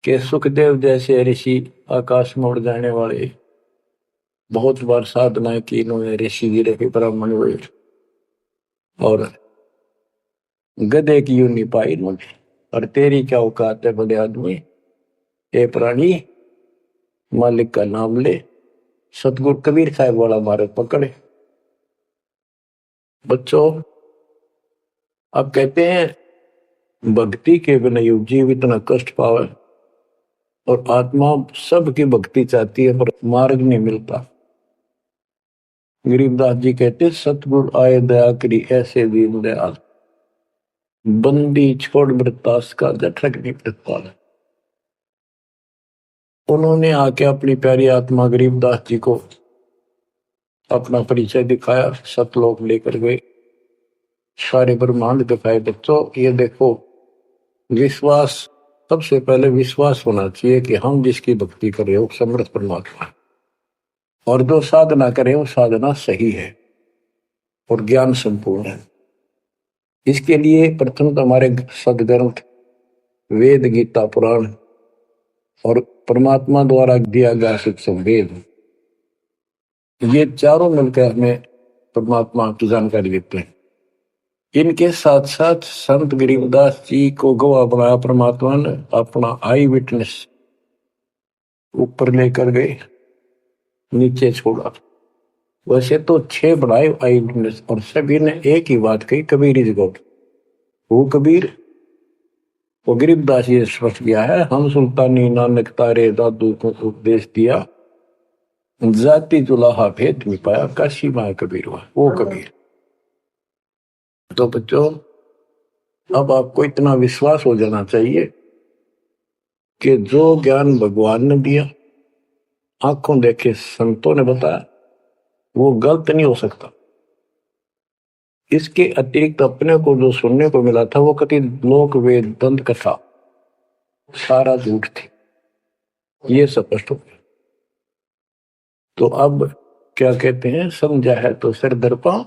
के सुखदेव जैसे ऋषि, आकाश में उड़ जाने वाले, बहुत बार साधना की इन्होंने, ऋषि जी रहे, ब्राह्मण हुए, और गधे की यूं नहीं पाई इन्होंने। और तेरी क्या औकात है बड़े आदमी, ए प्राणी, मालिक का नाम ले। सतगुरु कबीर साहब वाला मार्ग पकड़े। बच्चों, अब कहते हैं भक्ति के बिना युग जीव इतना कष्ट पावे, और आत्मा सबकी भक्ति चाहती है पर मार्ग नहीं मिलता। गरीबदास जी कहते सतगुरु आए दया करी, ऐसे दीन दयाल, बंदी छोड़ मृतास का जठरक नहीं प्रतिपाल। उन्होंने आके अपनी प्यारी आत्मा गरीबदास जी को अपना परिचय दिखाया, सतलोक लेकर गए, सारे ब्रह्मांड दिखाए। बच्चों ये देखो, विश्वास, सबसे पहले विश्वास होना चाहिए कि हम जिसकी भक्ति कर रहे हो समर्थ परमात्मा, और जो साधना करे वो साधना सही है और ज्ञान संपूर्ण है। इसके लिए प्रथम तो हमारे सदग्रंथ वेद, गीता, पुराण और परमात्मा द्वारा दिया गया शिक्षण वेद, ये चारों मिलकर हमें परमात्मा की जानकारी देते हैं। इनके साथ साथ संत गरीबदास जी को गवाह बनाया परमात्मा ने, अपना आई विटनेस ऊपर लेकर गए, नीचे छोड़ा। वैसे तो 6 बनाए आई विटनेस, और सभी ने एक ही बात कही, कबीर इज गॉड। वो कबीर, वो गरीबदास जी स्पष्ट किया है, हम सुल्तानी नानक तारे दादू को उपदेश दिया, जाति जुलाहा भेद नहीं पाया, काशी माँ कबीर हुआ, वो कबीर। तो बच्चों, अब आपको इतना विश्वास हो जाना चाहिए कि जो ज्ञान भगवान ने दिया, आंखों देखे संतों ने बताया, वो गलत नहीं हो सकता। इसके अतिरिक्त अपने को जो सुनने को मिला था, वो कति लोक वेद दंत कथा सारा झूठ थी, ये स्पष्ट हो गया। तो अब क्या कहते हैं, समझा है तो सिर दर पांव,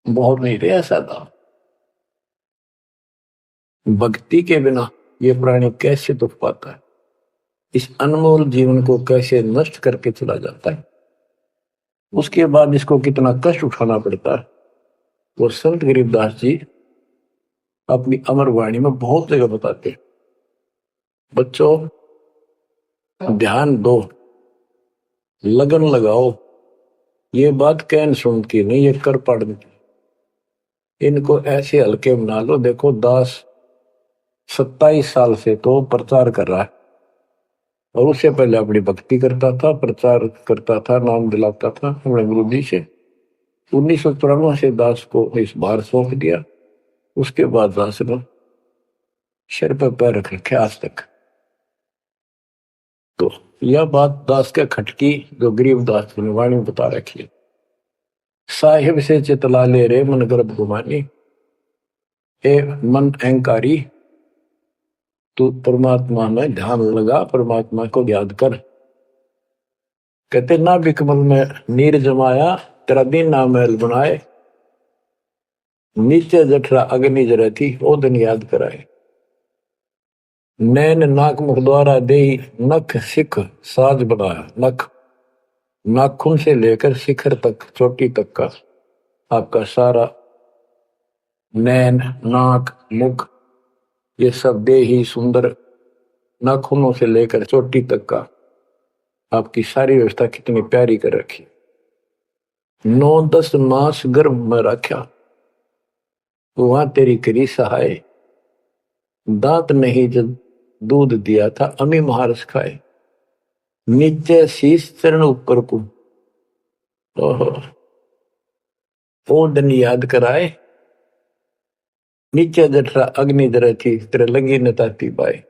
बहुत नहीं रहा सादा। भक्ति के बिना ये प्राणी कैसे दुख पाता है, इस अनमोल जीवन को कैसे नष्ट करके चला जाता है, उसके बाद इसको कितना कष्ट उठाना पड़ता है, वो संत गरीबदास जी अपनी अमर वाणी में बहुत जगह बताते हैं। बच्चों, ध्यान दो, लगन लगाओ, ये बात कैन सुनती नहीं, ये कर पड़ती। इनको ऐसे हल्के बना लो। देखो, दास 27 साल से तो प्रचार कर रहा है, और उससे पहले अपनी भक्ति करता था, प्रचार करता था, नाम दिलाता था अपने गुरु जी से। 1994 से दास को इस बार सौंप दिया, उसके बाद दास ने सिर पर पैर रख रखे आज तक। तो यह बात दास के खटकी जो गरीबदास की वाणी बता रखी है, साहिब से चितला ले रे मन गर्भ गुमानी, ए मन अहंकारी, तू परमात्मा में ध्यान लगा, परमात्मा को याद कर। कहते ना बिकमल में नीर जमाया, तेरा दिन ना महल बनाए, नीचे जठरा अग्नि जरती, ओ दिन याद कराए। नैन नाक मुख द्वारा दे नख सिख साज बनाया, नख नाखून से लेकर शिखर तक, चोटी तक का आपका सारा नैन नाक मुख, ये सब दे ही सुंदर, नाखूनों से लेकर चोटी तक का आपकी सारी व्यवस्था कितनी प्यारी कर रखी। 9-10 मास गर्भ में रखा, वहां तेरी करी सहाय, दांत नहीं जब दूध दिया था, अमी महारस खाए, नीचे शीश चरण ऊपर को, ओहो ओ दिन याद कराए, नीचे जठरा अग्नि जरे थी, तेरे लगी न ताती बाई,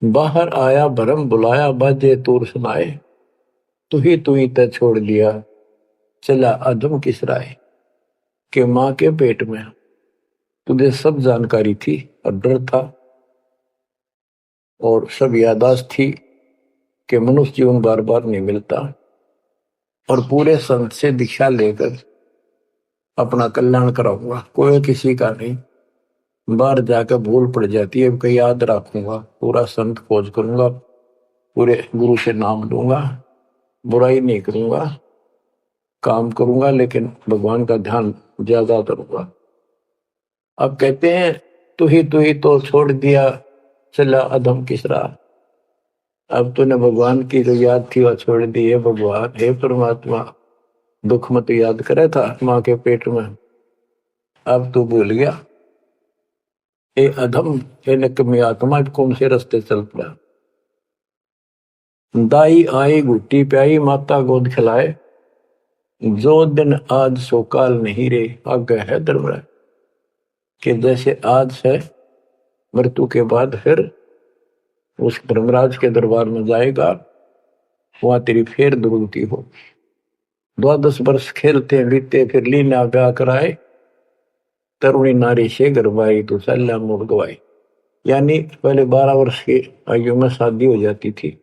बाहर आया भरम बुलाया, बाजे तूर सुनाए, तू ही तय छोड़ दिया, चला अधम किस राय, के माँ के पेट में तुझे सब जानकारी थी, और डर था और सब यादाश्त थी कि मनुष्य जीवन बार बार नहीं मिलता, और पूरे संत से दीक्षा लेकर अपना कल्याण कराऊंगा, कोई किसी का नहीं। बाहर जाकर भूल पड़ जाती है, कहीं याद रखूंगा, पूरा संत खोज करूंगा, पूरे गुरु से नाम लूंगा, बुराई नहीं करूंगा, काम करूंगा, लेकिन भगवान का ध्यान ज्यादा करूंगा। अब कहते हैं तू ही तो छोड़ दिया, चला अधम किस राह, अब तूने भगवान की जो याद थी वह छोड़ दी है। भगवान, हे परमात्मा, दुख मत याद करे था माँ के पेट में, अब तू भूल गया। ए अधम, हे निकम्मी आत्मा, कौन से रास्ते चल पड़ा। दाई आई घुट्टी प्याई, माता गोद खिलाए, जो दिन आज सो काल नहीं रे, आगे है दरबार, कि जैसे आज है मृत्यु के बाद फिर उस धर्मराज के दरबार में जाएगा, वहां तेरी फिर दुर्गति हो। 12 वर्ष खेलते बीते, फिर लीना ब्याह कराए, तरुणी नारी से गरबाई, तो सल्ला मोड़ गवाई। यानी पहले 12 वर्ष की आयु में शादी हो जाती थी,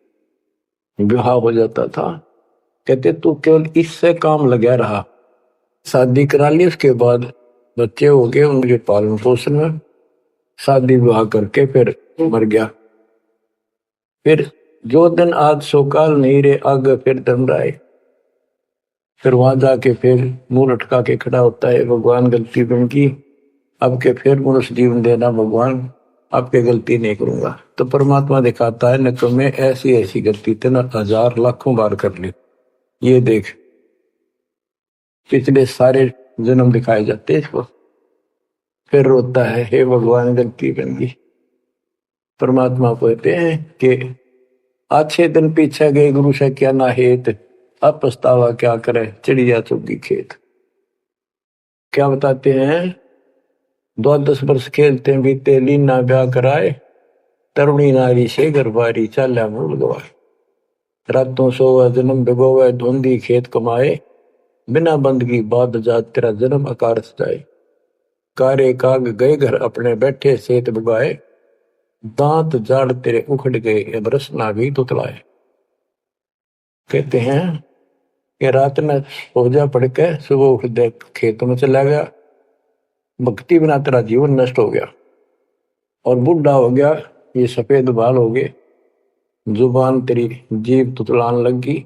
विवाह हो जाता था। कहते तू केवल इससे काम लगा रहा, शादी करा ली, उसके बाद बच्चे हो गए, उनके पालन पोषण में, शादी विवाह करके फिर मर गया। फिर जो दिन आज सो काल नहीं रे, आगे फिर धर्मराय। फिर वहां जाके फिर मुंह लटका के खड़ा होता है, भगवान गलती बन की, अब के फिर मनुष्य जीवन देना भगवान, आपके गलती नहीं करूंगा। तो परमात्मा दिखाता है, न तो मैं ऐसी ऐसी गलती तेना 1000 लाखों बार कर ली, ये देख। पिछले सारे जन्म दिखाए जाते हैं इसको। फिर रोता है, हे भगवान गलती बन गई। परमात्मा कहते हैं कि अच्छे दिन पीछे गए गुरु से क्या ना हेत, अब पछतावा क्या करे चिड़िया चुगी खेत। क्या बताते हैं, 10 वर्ष खेलते बीते, लीना ब्याह कराए, तरुणी नारी से गरबारी, चाल्या मूल गवाए। रातों सोवा जन्म भिगोवे, धुंधी खेत कमाए, बिना बंदगी बाद जात तेरा जन्म आकार सजाए। कारे काग गए घर अपने, बैठे सेत बुगाए, दांत जाड़ तेरे उखड़ गए, अब रसना भी तुतलाए। कहते हैं कि रात में सोजा पड़ के सुबह उठ दे खेतों में चला गया, भक्ति बिना तेरा जीवन नष्ट हो गया, और बूढ़ा हो गया, ये सफेद बाल हो गए, जुबान तेरी जीभ तुतलान लगी,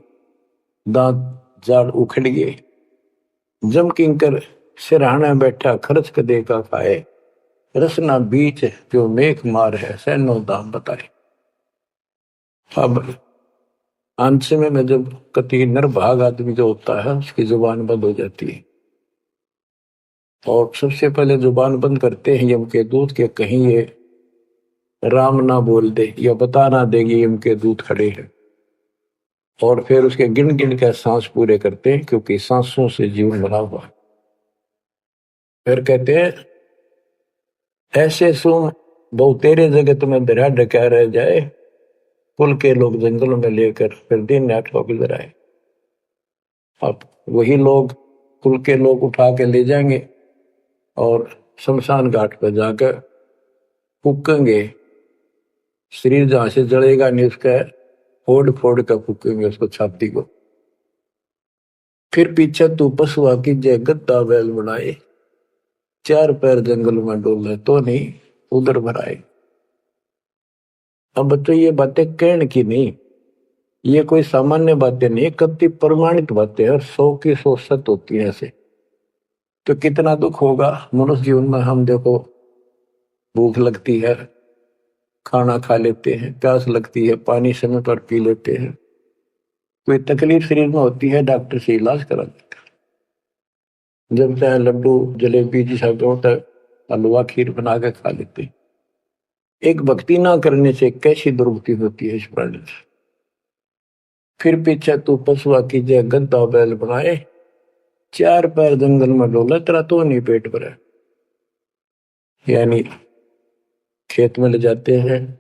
दांत जाड़ उखड़ गए। जम किंकर सिरहाने बैठा, खर्च कदे का खाए, रसना बीच जो मेघ मार है, सैनो दाम बताए। अब अंत में जब कति निर्भाग आदमी जो होता है, उसकी जुबान बंद हो जाती है, और सबसे पहले जुबान बंद करते हैं यम के दूत के, कहीं ये राम ना बोल दे या बता ना देगी यम के दूत खड़े हैं। और फिर उसके गिन गिन के सांस पूरे करते हैं, क्योंकि सांसों से जीवन बना हुआ है। फिर कहते हैं, ऐसे सुन बहु तेरे जगत में दरिया ढका रह जाए, कुल के लोग जंगलों में लेकर फिर दिन रात को गुजर आए। अब वही लोग, कुल के लोग उठा के ले जाएंगे और शमशान घाट पर जाकर फूकेंगे। शरीर जहां से जलेगा नहीं, उसका फोड़ फोड़ कर फूकेंगे उसको, छाती को। फिर पीछे तू पशुआ की जय गद्दा बैल बनाए, 4 पैर जंगल में डोले तो नहीं उधर भराए। अब बच्चों ये बातें कहने की नहीं, ये कोई सामान्य बातें नहीं, कति प्रमाणित बातें हैं, 100 की 100 सत्य होती है ऐसे। तो कितना दुख होगा मनुष्य जीवन में। हम देखो, भूख लगती है, खाना खा लेते हैं, प्यास लगती है, पानी समय पर पी लेते हैं, कोई तकलीफ शरीर में होती है, डॉक्टर से इलाज करा देते हैं। जब चाहे लड्डू जलेबी जी सब होता है, हलवा खीर बना के खा लेते हैं। एक भक्ति ना करने से कैसी दुर्गति होती है इस प्राणी से। फिर पीछे तू पशुआ की जय गद्दा बैल बनाए, 4 पैर जंगल में डोला, तेरा तो नहीं पेट भरा। यानी खेत में ले जाते हैं,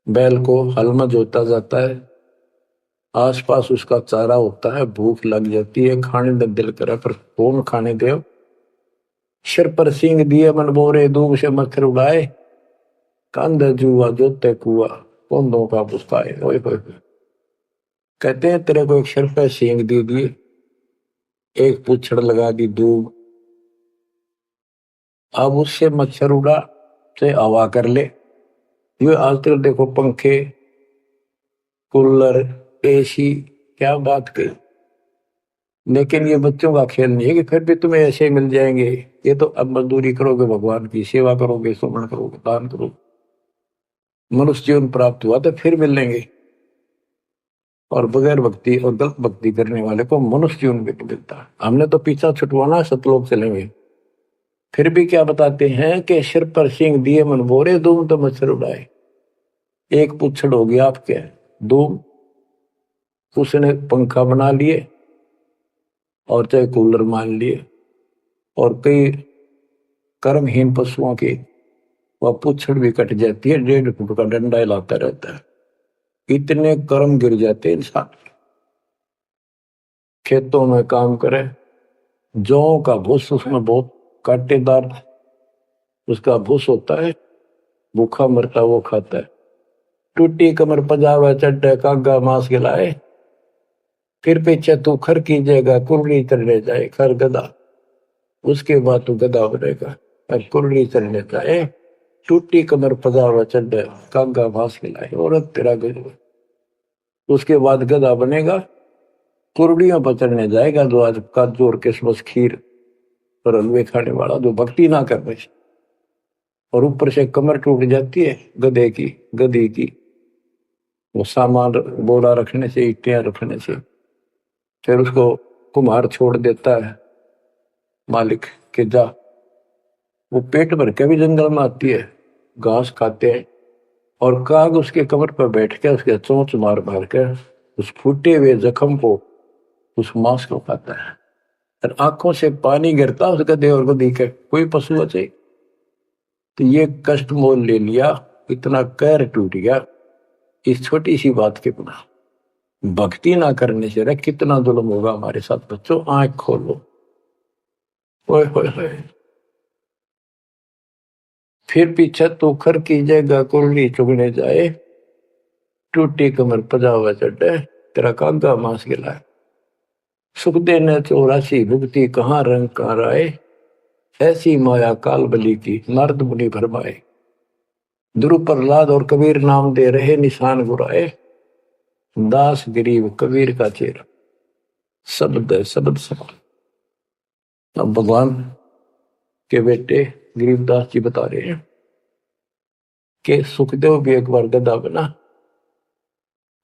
बैल को हल में जोता जाता है, आसपास उसका चारा होता है, भूख लग जाती है, खाने का दिल करे पर कौन खाने दे। सिर पर सींग दिए मन बोरे, दूब से मच्छर उड़ाए, कंध जुआ जोते कुआ, पोंदों का पुस्ताए। ओए होए, कहते हैं तेरे को एक सिर पर सींग दे दिए, एक पूछड़ लगा दी दूब, अब उससे मच्छर उड़ा से हवा कर ले। ये आज तक देखो पंखे, कूलर, एसी, क्या बात कही, लेकिन ये बच्चों का खेल नहीं है कि फिर भी तुम्हें ऐसे ही मिल जाएंगे। ये तो अब मजदूरी करोगे, भगवान की सेवा करोगे, सुमन करोगे, दान करोगे, मनुष्य जीवन प्राप्त हुआ तो फिर मिलेंगे। और बगैर भक्ति और गलत भक्ति करने वाले को मनुष्य जीवन भी नहीं मिलता। हमने तो पीछा छुटवाना, सतलोक चलेंगे। फिर भी क्या बताते हैं कि सिर पर सींग दिए मन बोरे, दूम तो मच्छर उड़ाए। एक पुच्छड़ हो गया आपके दूम, उसने पंखा बना लिए और चाहे कूलर मान लिए, और कई कर्महीन पशुओं की वह पुच्छड़ भी कट जाती है, 1.5 फुट का डंडा हिलाता रहता है। इतने कर्म गिर जाते इंसान। खेतों में काम करे, जौ का भूस, उसमें बहुत कांटेदार उसका भूस होता है, भूखा मरता वो खाता है। टूटी कमर पजावा चड्डे, कागा मांस खिलाए, फिर पीछे तू खर कीजिएगा, कुर्री चढ़ने जाए खर गदा। उसके बाद तो गधा बनेगा और कुर्ली चलने जाए, टूटी कमर पजावा चल कागा घास खिलाए और तेरा गजब। उसके बाद गधा बनेगा, कुर्डियों पर चढ़ने जाएगा, जो आज काजू और किशमिश खीर और हलवे खाने वाला, जो भक्ति ना कर रहे, और ऊपर से कमर टूट जाती है गधे की गधी की, वो सामान बोरा रखने से, ईटियां रखने से। फिर उसको कुम्हार छोड़ देता है मालिक के जा, वो पेट भर के भी जंगल में आती है, घास खाते हैं, और काग उसके कमर पर बैठ के उसके चोंच मार मार के उस फूटे हुए जख्म को, उस मांस को खाता है। और आंखों से पानी गिरता उस गधे और गधी के, कोई पशु बचे। तो ये कष्ट मोल ले लिया, इतना कहर टूट गया इस छोटी सी बात के बिना। भक्ति ना करने से रे कितना जुल्म होगा हमारे साथ। बच्चों आंख खोलो, ओए होए होए। फिर पीछे तो खर की जगह कुर्ली चुगने जाए, टूटी कमर पजावा चढ़े, तेरा कागा मांस गिलाए। सुख देने 84 भुगती कहाँ रंग कहाँ राय, ऐसी माया काल बली की नारद मुनि भरमाए। ध्रुव प्रहलाद और कबीर नाम दे रहे निशान गुराए, दास गरीब कबीर का चेहरा। शब्द है शब्द समान। अब भगवान के बेटे गरीबदास जी बता रहे हैं कि सुखदेव भी एक बार गधा बना,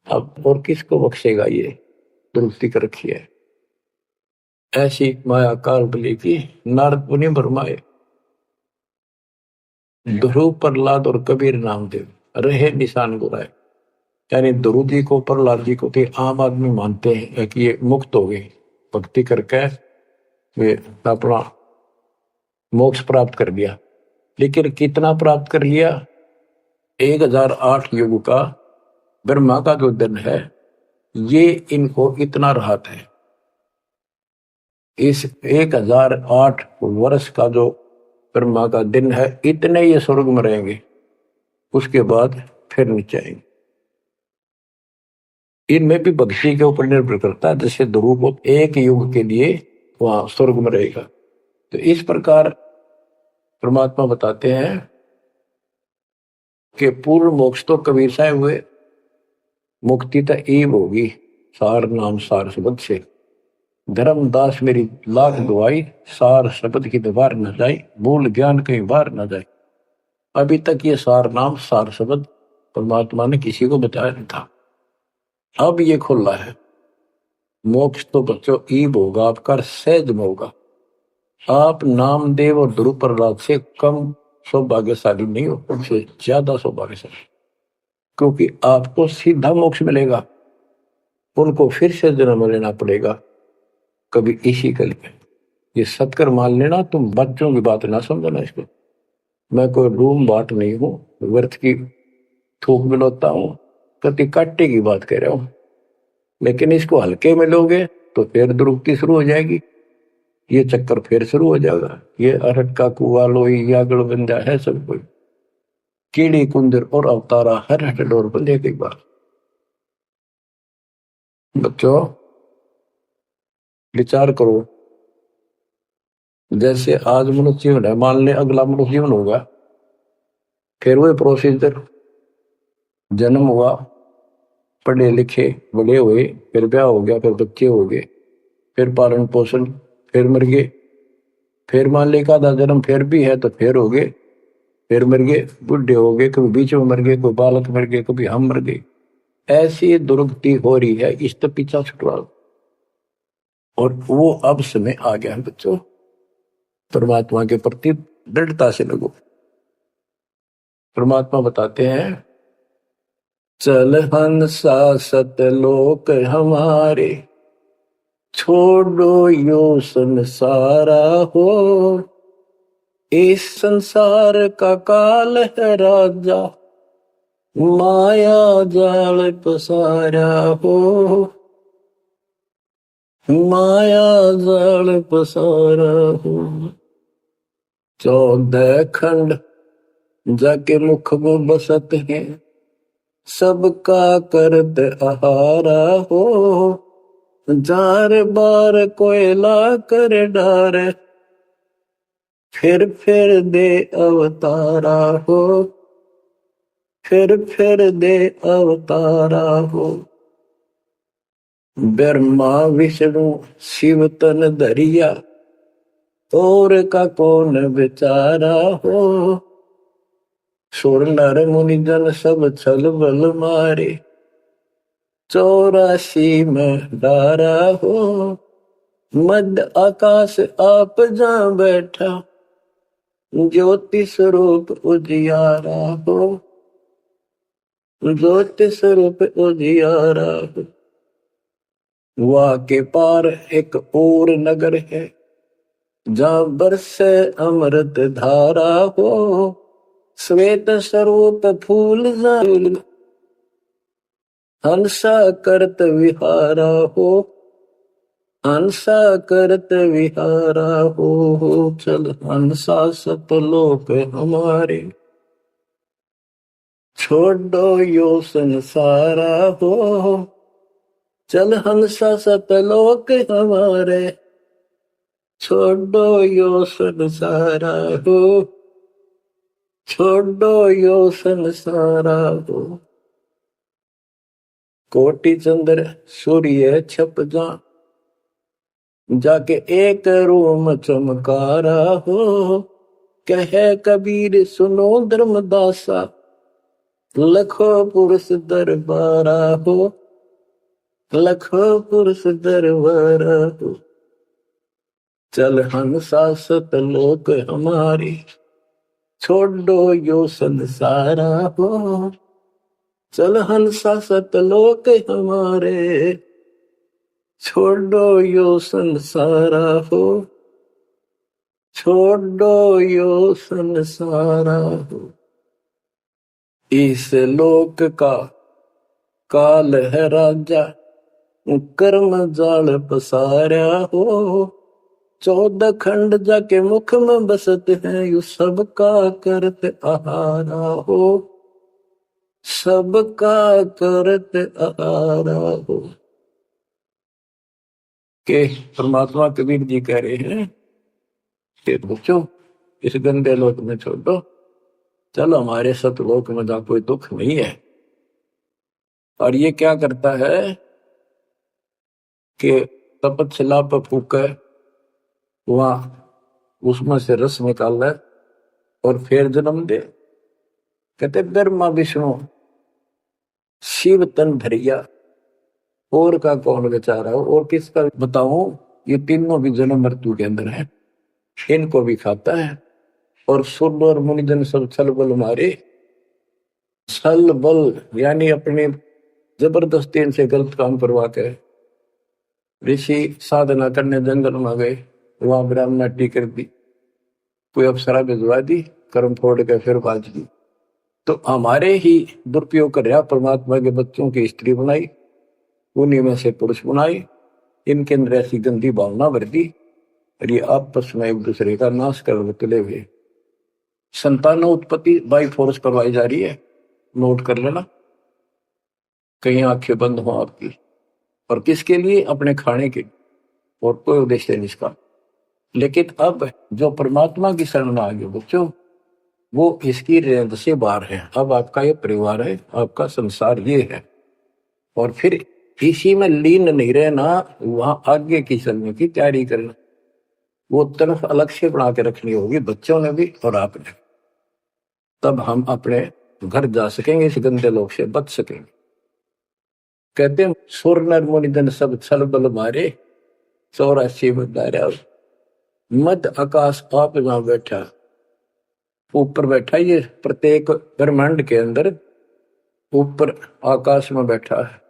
अब और किसको बख्शेगा, ये दुरुस्ती कर रखी है। ऐसी माया काल बली की नारद मुनि भरमाए, ध्रुव प्रहलाद और कबीर नामदेव रहे निशान गुराए। यानी ध्रुव जी को प्रहलाद जी को तो आम आदमी मानते हैं कि ये मुक्त हो गए, भक्ति करके वे अपना मोक्ष प्राप्त कर लिया। लेकिन कितना प्राप्त कर लिया? 1008 युग का ब्रह्मा का जो दिन है, ये इनको इतना राहत है। इस 1008 वर्ष का जो ब्रह्मा का दिन है, इतने ये स्वर्ग में रहेंगे, उसके बाद फिर नीचे आएंगे। इनमें भी भक्ति के ऊपर निर्भर करता है। जैसे ध्रुव को एक युग के लिए वहां स्वर्ग में रहेगा, तो इस प्रकार परमात्मा बताते हैं कि पूर्ण मोक्ष तो कबीर साहब हुए, मुक्ति तो ईब होगी सार नाम सार शब्द से। धर्मदास मेरी लाख दुआई, सार शब्द की दीवार न जाए, मूल ज्ञान कहीं बार न जाए। अभी तक ये सार नाम सार शब्द परमात्मा ने किसी को बताया नहीं था, अब ये खुला है। मोक्ष तो बच्चों ईब होगा आपका, सहज में होगा। आप नामदेव और ध्रुव प्रहलाद से कम सौभाग्यशाली नहीं हो, उनसे ज्यादा सौभाग्यशाली, क्योंकि आपको सीधा मोक्ष मिलेगा, उनको फिर से जन्म लेना पड़ेगा कभी इसी कल में। ये सत्कर मान लेना, तुम बच्चों की बात ना समझना इसको। मैं कोई रूम बाट नहीं हूं, व्यर्थ की थूक मिलोता हूं, कति काटे की बात कह रहा हूं। लेकिन इसको हल्के में लोगे तो फिर दुरुक्ति शुरू हो जाएगी, ये चक्कर फिर शुरू हो जाएगा। ये अरट का कुआ लोई यागड़ बंजा है सब कोई, कीड़ी कुंदर और अवतारा हर हट डोर बंधे कई बार। बच्चों विचार करो, जैसे आज मनुष्य जीवन है, मान ले अगला मनुष्य जीवन होगा, फिर वही प्रोसीजर, जन्म हुआ, पढ़े लिखे बड़े हुए, फिर ब्याह हो गया, फिर बच्चे हो गए, फिर पालन पोषण, फिर मर गए, फिर मान ले का जन्म फिर भी है तो फिर हो गए, फिर मर गए, बुढ़े हो गए, कभी बीच में मर गए, कोई बालक मर गए, कभी हम मर गए। ऐसी दुर्गति हो रही है, इस तो पीछा छुटवा। और वो अब समय आ गया है बच्चों, परमात्मा के प्रति दृढ़ता से लगो। परमात्मा बताते हैं, चल हंसा सतलोक हमारे, छोड़ो यो संसारा हो। इस संसार का काल है राजा, माया जाल पसारा हो। माया जाल पसारा हो। 14 खंड जाके मुख को बसत है, सबका करत आहारा हो। जार बार कोयला कर डारे, फिर दे अवतारा हो, फिर दे अवतारा हो। ब्रह्मा विष्णु शिव तन धरिया, और का कौन बेचारा हो। सुर नर मुनि जन सब छल बल मारे, 84 में डारा हो। मध्य आकाश आप जा बैठा, ज्योति स्वरूप उजियारा हो, ज्योति स्वरूप उजियारा हो। वहाँ के पार एक और नगर है, जहाँ बरसे अमृत धारा हो। श्वेत स्वरूप फूल जाल, हंसा करत विहारा हो, हंसा करत विहारा हो। चल हंसा सतलोक हमारे, छोड़ो यो संसारा हो। चल हंसा सतलोक हमारे, छोड़ो यो संसारा हो, छोड़ो यो संसारा हो। कोटि चंद्र सूर्य छप जा, जाके एक रूम चमकारा हो। कहे कबीर सुनो धर्मदासा, लखो पुरुष दरबारा हो, लखो पुरुष दरबारा हो। चल हंसा सतलोक हमारी, छोड़ो यो संसारा हो। चल हंसा सतलोक हमारे, छोड़ो यो संसारा हो, छोड़ो यो संसारा हो। इस लोक का काल है राजा, कर्म जाल पसारा हो। 14 खंड जाके मुख में बसते हैं, यू सबका करत आहारा हो, सबका करत आहारा हो। के परमात्मा कबीर जी कह रहे हैं कि बच्चों इस गंदे लोक में छोड़ दो, चलो हमारे सतलोक में जहाँ कोई दुख नहीं है। और ये क्या करता है कि तपतशिला पर फूके, वहां उसमें से रस निकाल है और फिर जन्म दे। कहते ब्रह्मा विष्णु शिव तन धरिया, और का कौन बेचारा हो। और किसका बताऊं, ये तीनों भी जन्म मृत्यु के अंदर है, इनको भी खाता है। और सुर और मुनिजन सब छल बल मारे, छल बल यानी अपने जबरदस्ती इनसे गलत काम करवा के ऋषि साधना करने जंगल में गए, वहां ब्राह्मणाटी कर दी, कोई अप्सरा भिजवा दी, कर्म फोड़ के फिर बाज दी। तो हमारे ही दुरुपयोग कर रहा, परमात्मा के बच्चों की स्त्री बनाई, उन्हीं में से पुरुष बनाई, इनके अंदर ऐसी गंदी भावना भर दी, और ये आपस में एक दूसरे का नाश कर तुले हुए। संतान उत्पत्ति बाई फोर्स करवाई जा रही है, नोट कर लेना, कहीं आंखें बंद हो आपकी। और किसके लिए? अपने खाने के, और कोई उद्देश्य नहीं इसका। लेकिन अब जो परमात्मा की शरण में आ गए बच्चों, वो इसकी रेंज से बाहर है। अब आपका ये परिवार है, आपका संसार ये है, और फिर इसी में लीन नहीं रहना, वहां आगे की चलने की तैयारी करना। वो तरफ अलग से बना के रखनी होगी बच्चों ने भी और आपने, तब हम अपने घर जा सकेंगे, इस गंदे लोग से बच सकेंगे। कहते हैं सुर नर मुनि जन सब छल बल मारे, 84 बदारा। मध्य आकाश आप जहां बैठा, ऊपर बैठा, ये प्रत्येक ब्रह्मांड के अंदर ऊपर आकाश में बैठा है।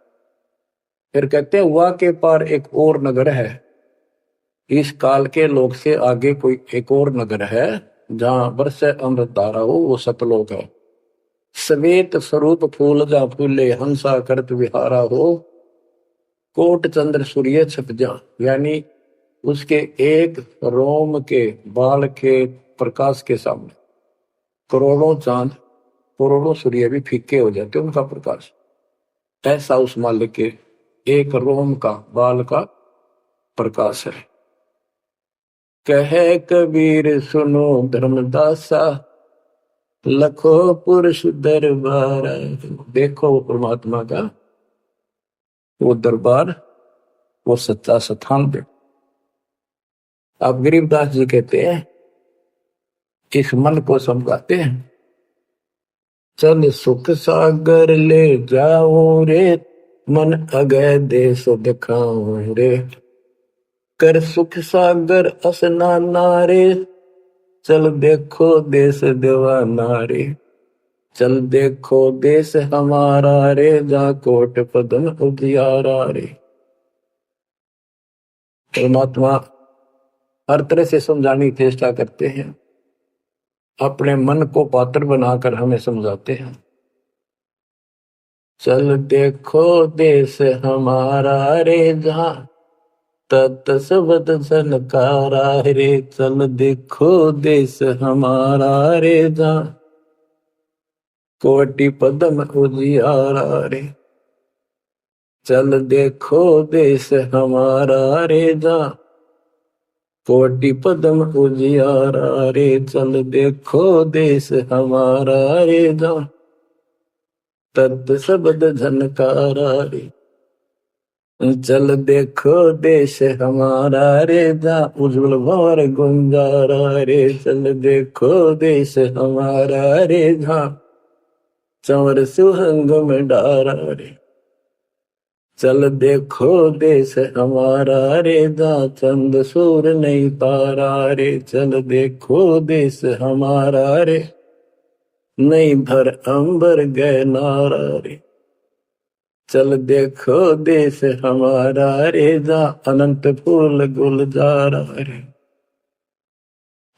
फिर कहते हैं वहां के पार एक और नगर है, इस काल के लोक से आगे कोई एक और नगर है, जहां बरसे अमृत धारा हो, वो सतलोक है। श्वेत स्वरूप फूल जा फूले, हंसा करत विहारा हो। कोट चंद्र सूर्य छप जा, यानी उसके एक रोम के बाल के प्रकाश के सामने करोड़ों चांद, करोड़ों सूर्य भी फीके हो जाते उनका प्रकाश। ऐसा उस मालिक के एक रोम का बाल का प्रकाश है। कहे कबीर सुनो धर्मदासा, लखो पुरुष दरबार। देखो वो परमात्मा का वो दरबार, वो सच्चा स्थान देखो। आप गरीबदास जी कहते हैं, इस मन को समझाते हैं, चल सुख सागर ले जाऊं रे, मन अगय देश दिखाऊं रे। कर सुख सागर असनाना रे, चल देखो देश दीवाना रे। चल देखो देश हमारा रे, जा कोट पदम उजियारा रे। परमात्मा हर तरह से समझाने की चेष्टा करते हैं, अपने मन को पात्र बनाकर हमें समझाते हैं। चल देखो देश हमारा रे, जहां तत सबद झनकारा रे। चल देखो देश हमारा रे, जहां कोटि पदम उजियारा रे। चल देखो देश हमारा रे, जहां कोटि पदम उजियारा रे। चल देखो देश हमारा रे, जहां तत सबद झनकारा रे। चल देखो देश हमारा रे, जहां उज्जवल भंवर गुंजारा रे। चल देखो देश हमारा रे, जहां चंवर सुहंग में डारा रे। चल देखो देश हमारा रे, जहां चंद सूर नहीं तारा रे। चल देखो देश हमारा रे, नहीं भर अंबर गए नारा रे। चल देखो देश हमारा रे, जहां अनंत फूल गुलजारा रे।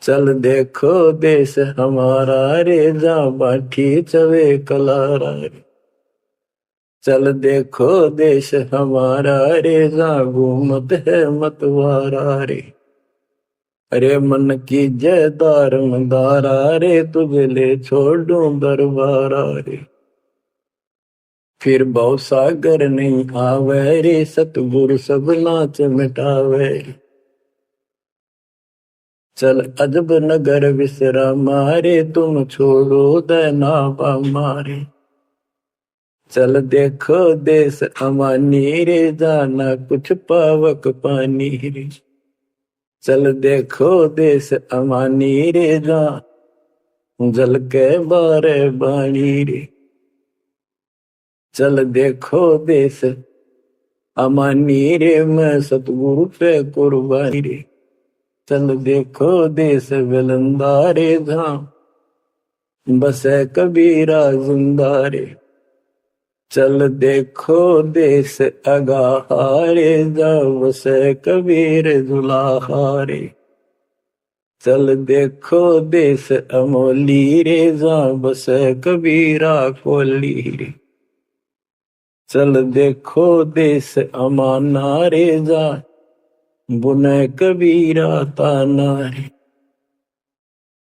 चल देखो देश हमारा रे, जहां बाठी चवे कलारा रे। चल देखो देश हमारा रे, जहां घूमत है मतवारा रे। अरे मन की जय दारमदारा रे, तुझे ले छोड़ू दरबारा रे। फिर बहु सागर नहीं आवे रे, सतगुरु सब नाच मिटावे। चल अजब नगर विश्रामा रे, तुम छोड़ो देना मारे। चल देखो देश अमानी रे, जाना कुछ पावक पानी रे। चल देखो देश अमानी रे, जा जल के बारे बाणी रे। चल देखो देश अमानी रे, मैं सतगुरु पे कुर्बानी रे। चल देखो देश विलंदा रे, जहां बसे कबीरा जिंदा रे। चल देखो देश अगाहारे, जहां बसे कबीर दुलाहारे। चल देखो देश अमोली रे, जहां बसे कबीरा कोली रे। चल देखो देश अमाना रे, जहां बुने कबीरा ताना रे।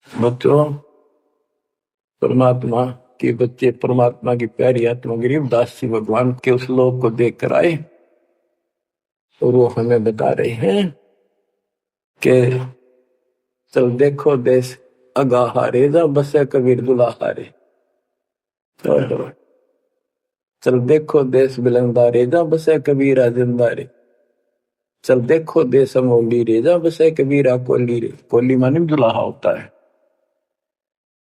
बच्चों, परमात्मा के बच्चे परमात्मा की प्यारी आत्मा गरीबदास जी भगवान के उस लोक को देख कर आए, और वो हमें बता रहे हैं कि चल देखो देश अगाहारे, जहां बसे कबीर दुलाहारे। चल देखो देश बिलंदा रे, जहां बसे कबीरा जिंदा रे। चल देखो देश अमोली रे, जहां बसे कबीरा कोली रे। कोली माने दुलाहा होता है।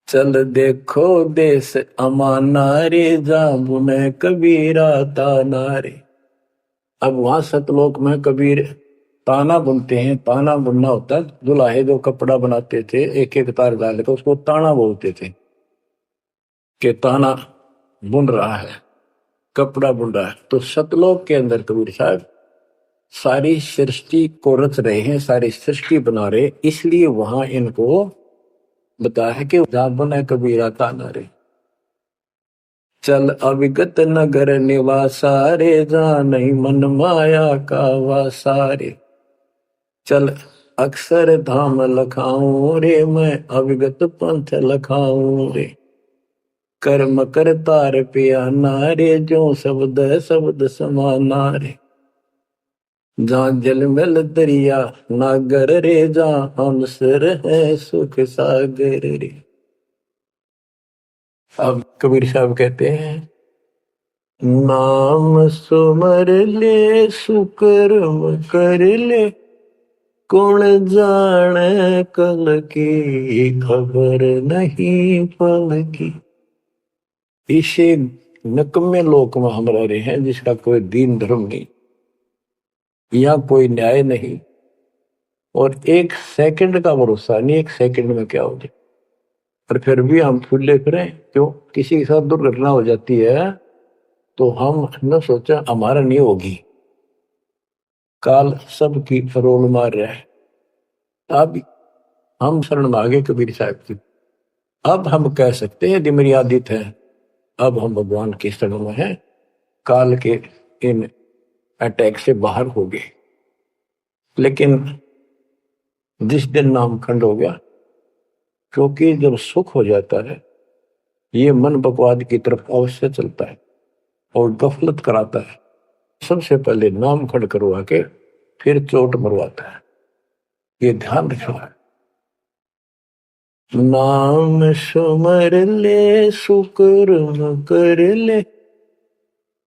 चल देखो देश अमाना रे, जहां बुने कबीरा ताना रे। अब वहां सतलोक में कबीर ताना बुनते हैं। ताना बुनना होता है, दुल्हे जो कपड़ा बनाते थे एक एक तार डाल कर, उसको ताना बोलते थे कि ताना बुन रहा है, कपड़ा बुन रहा है। तो सतलोक के अंदर कबीर साहब सारी सृष्टि को रच रहे हैं, सारी सृष्टि बना रहे, इसलिए वहां इनको बताया है कि जहां बुने कबीरा ताना रे। चल अविगत नगर निवासा रे, जहां नहीं मन माया का वासा रे। चल अक्षर धाम लखाऊं रे, मैं अविगत पंथ लखाऊं रे। कर्म कर तार पिया नारे, जो शब्द शब्द समाना रे। जहाँ जलमल दरिया नागर रे, जहाँ हमसर है सुख सागर रे। अब कबीर साहब कहते हैं, नाम सुमर ले सुकर्म कर ले, कौन जाने कल की खबर नहीं पल की। इसे नकम्मे लोक में हम रह रहे हैं जिसका कोई दीन धर्म नहीं, यहाँ कोई न्याय नहीं, और एक सेकंड का भरोसा नहीं, एक सेकंड में क्या हो जाए। और फिर भी हम फूले फिरें, क्यों? किसी के साथ दुर्घटना हो जाती है तो हम न सोचा हमारा नहीं होगी, काल सबकी रोल मार रहा है। अब हम शरण मांगे कबीर साहब की। अब हम कह सकते हैं यदि मेरी आदित है, अब हम भगवान की शरण में हैं, काल के इन अटैक से बाहर हो गए। लेकिन जिस दिन नामखंड हो गया, क्योंकि जब सुख हो जाता है ये मन बकवाद की तरफ अवश्य चलता है और गफलत कराता है। सबसे पहले नामखंड करवा के फिर चोट मरवाता है, ये ध्यान रखना है। नाम सुमर ले सुकर्म कर ले,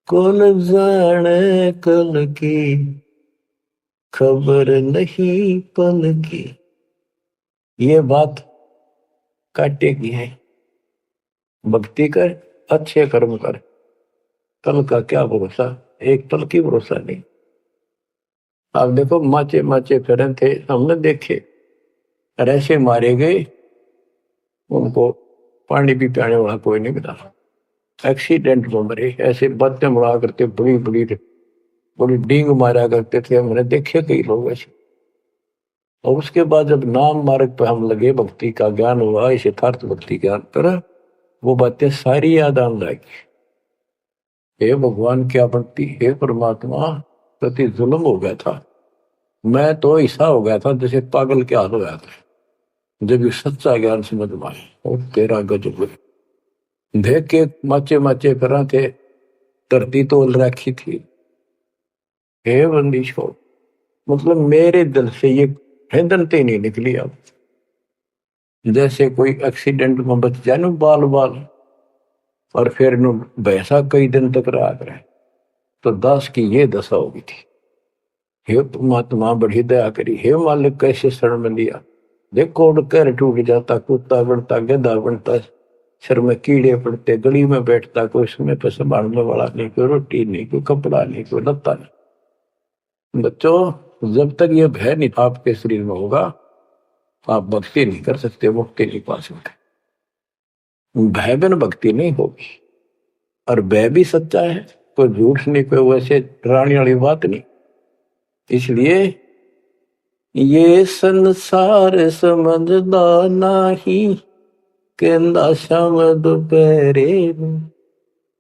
कौन जाने कल की खबर नहीं पल की। ये बात काटेगी है। भक्ति कर, अच्छे कर्म कर, कल का क्या भरोसा, एक पल की भरोसा नहीं। आप देखो माचे माचे फिरे थे, हमने देखे ऐसे मारे गए, उनको पानी भी पियाने वाला कोई नहीं मिला, एक्सीडेंट में मरे। ऐसे बातें बड़ा करते, बड़ी बड़ी बड़ी डींग मारा करते थे, हमने देखे कई लोग ऐसे। और उसके बाद जब नाम मार्ग पर हम लगे, भक्ति का ज्ञान हुआ, इस यथार्थ भक्ति ज्ञान पर, वो बातें सारी याद आने लगी। हे भगवान क्या भक्ति, हे परमात्मा, प्रति जुल्म हो गया था। मैं तो ऐसा हो गया था जैसे पागल के हाल हो गया था। जब ये सच्चा ज्ञान समझ में आया, और तेरा गजब देख के माचे माचे करा थे, धरती तोल रखी थी। हे बंदीशो, मतलब मेरे दिल से ये हिंदनते नहीं निकली। अब जैसे कोई एक्सीडेंट में बच जाए ना बाल बाल, और फिर भैंसा कई दिन तक रहा करे, तो दास की ये दशा होगी थी। हे परमात्मा बड़ी दया करी, हे मालिक कैसे शरण में लिया। देखो कर टूट जाता, कुत्ता बनता, गधा बनता, सिर में कीड़े पड़ते, गली में बैठता, कोई समय पर संभालने वाला नहीं, कोई रोटी नहीं, कोई कपड़ा नहीं, कोई लत्ता नहीं। बच्चों, जब तक ये भय नहीं आपके शरीर में होगा, आप भक्ति नहीं कर सकते, मुक्ति नहीं पा सकते। भय बिन भक्ति नहीं होगी। और भय भी सच्चा है, कोई झूठ नहीं, कोई वैसे डराने वाली बात नहीं। इसलिए ये संसार समझदा नहीं, कहंदा शाम दोपहरे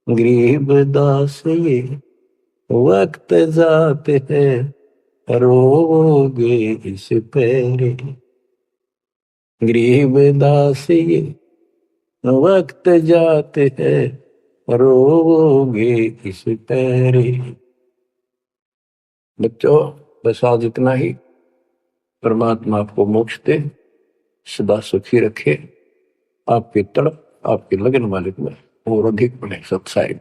गरीब दास ये वक्त जाते हैं रोगे इस पैरे। गरीब दास ये वक्त जाते हैं रोगे इस पैरे। बच्चों, बस आज इतना ही। परमात्मा आपको मोक्ष दे, सदा सुखी रखे, आपकी तड़प आपके लगन मालिक में और अधिक बने सत्साई।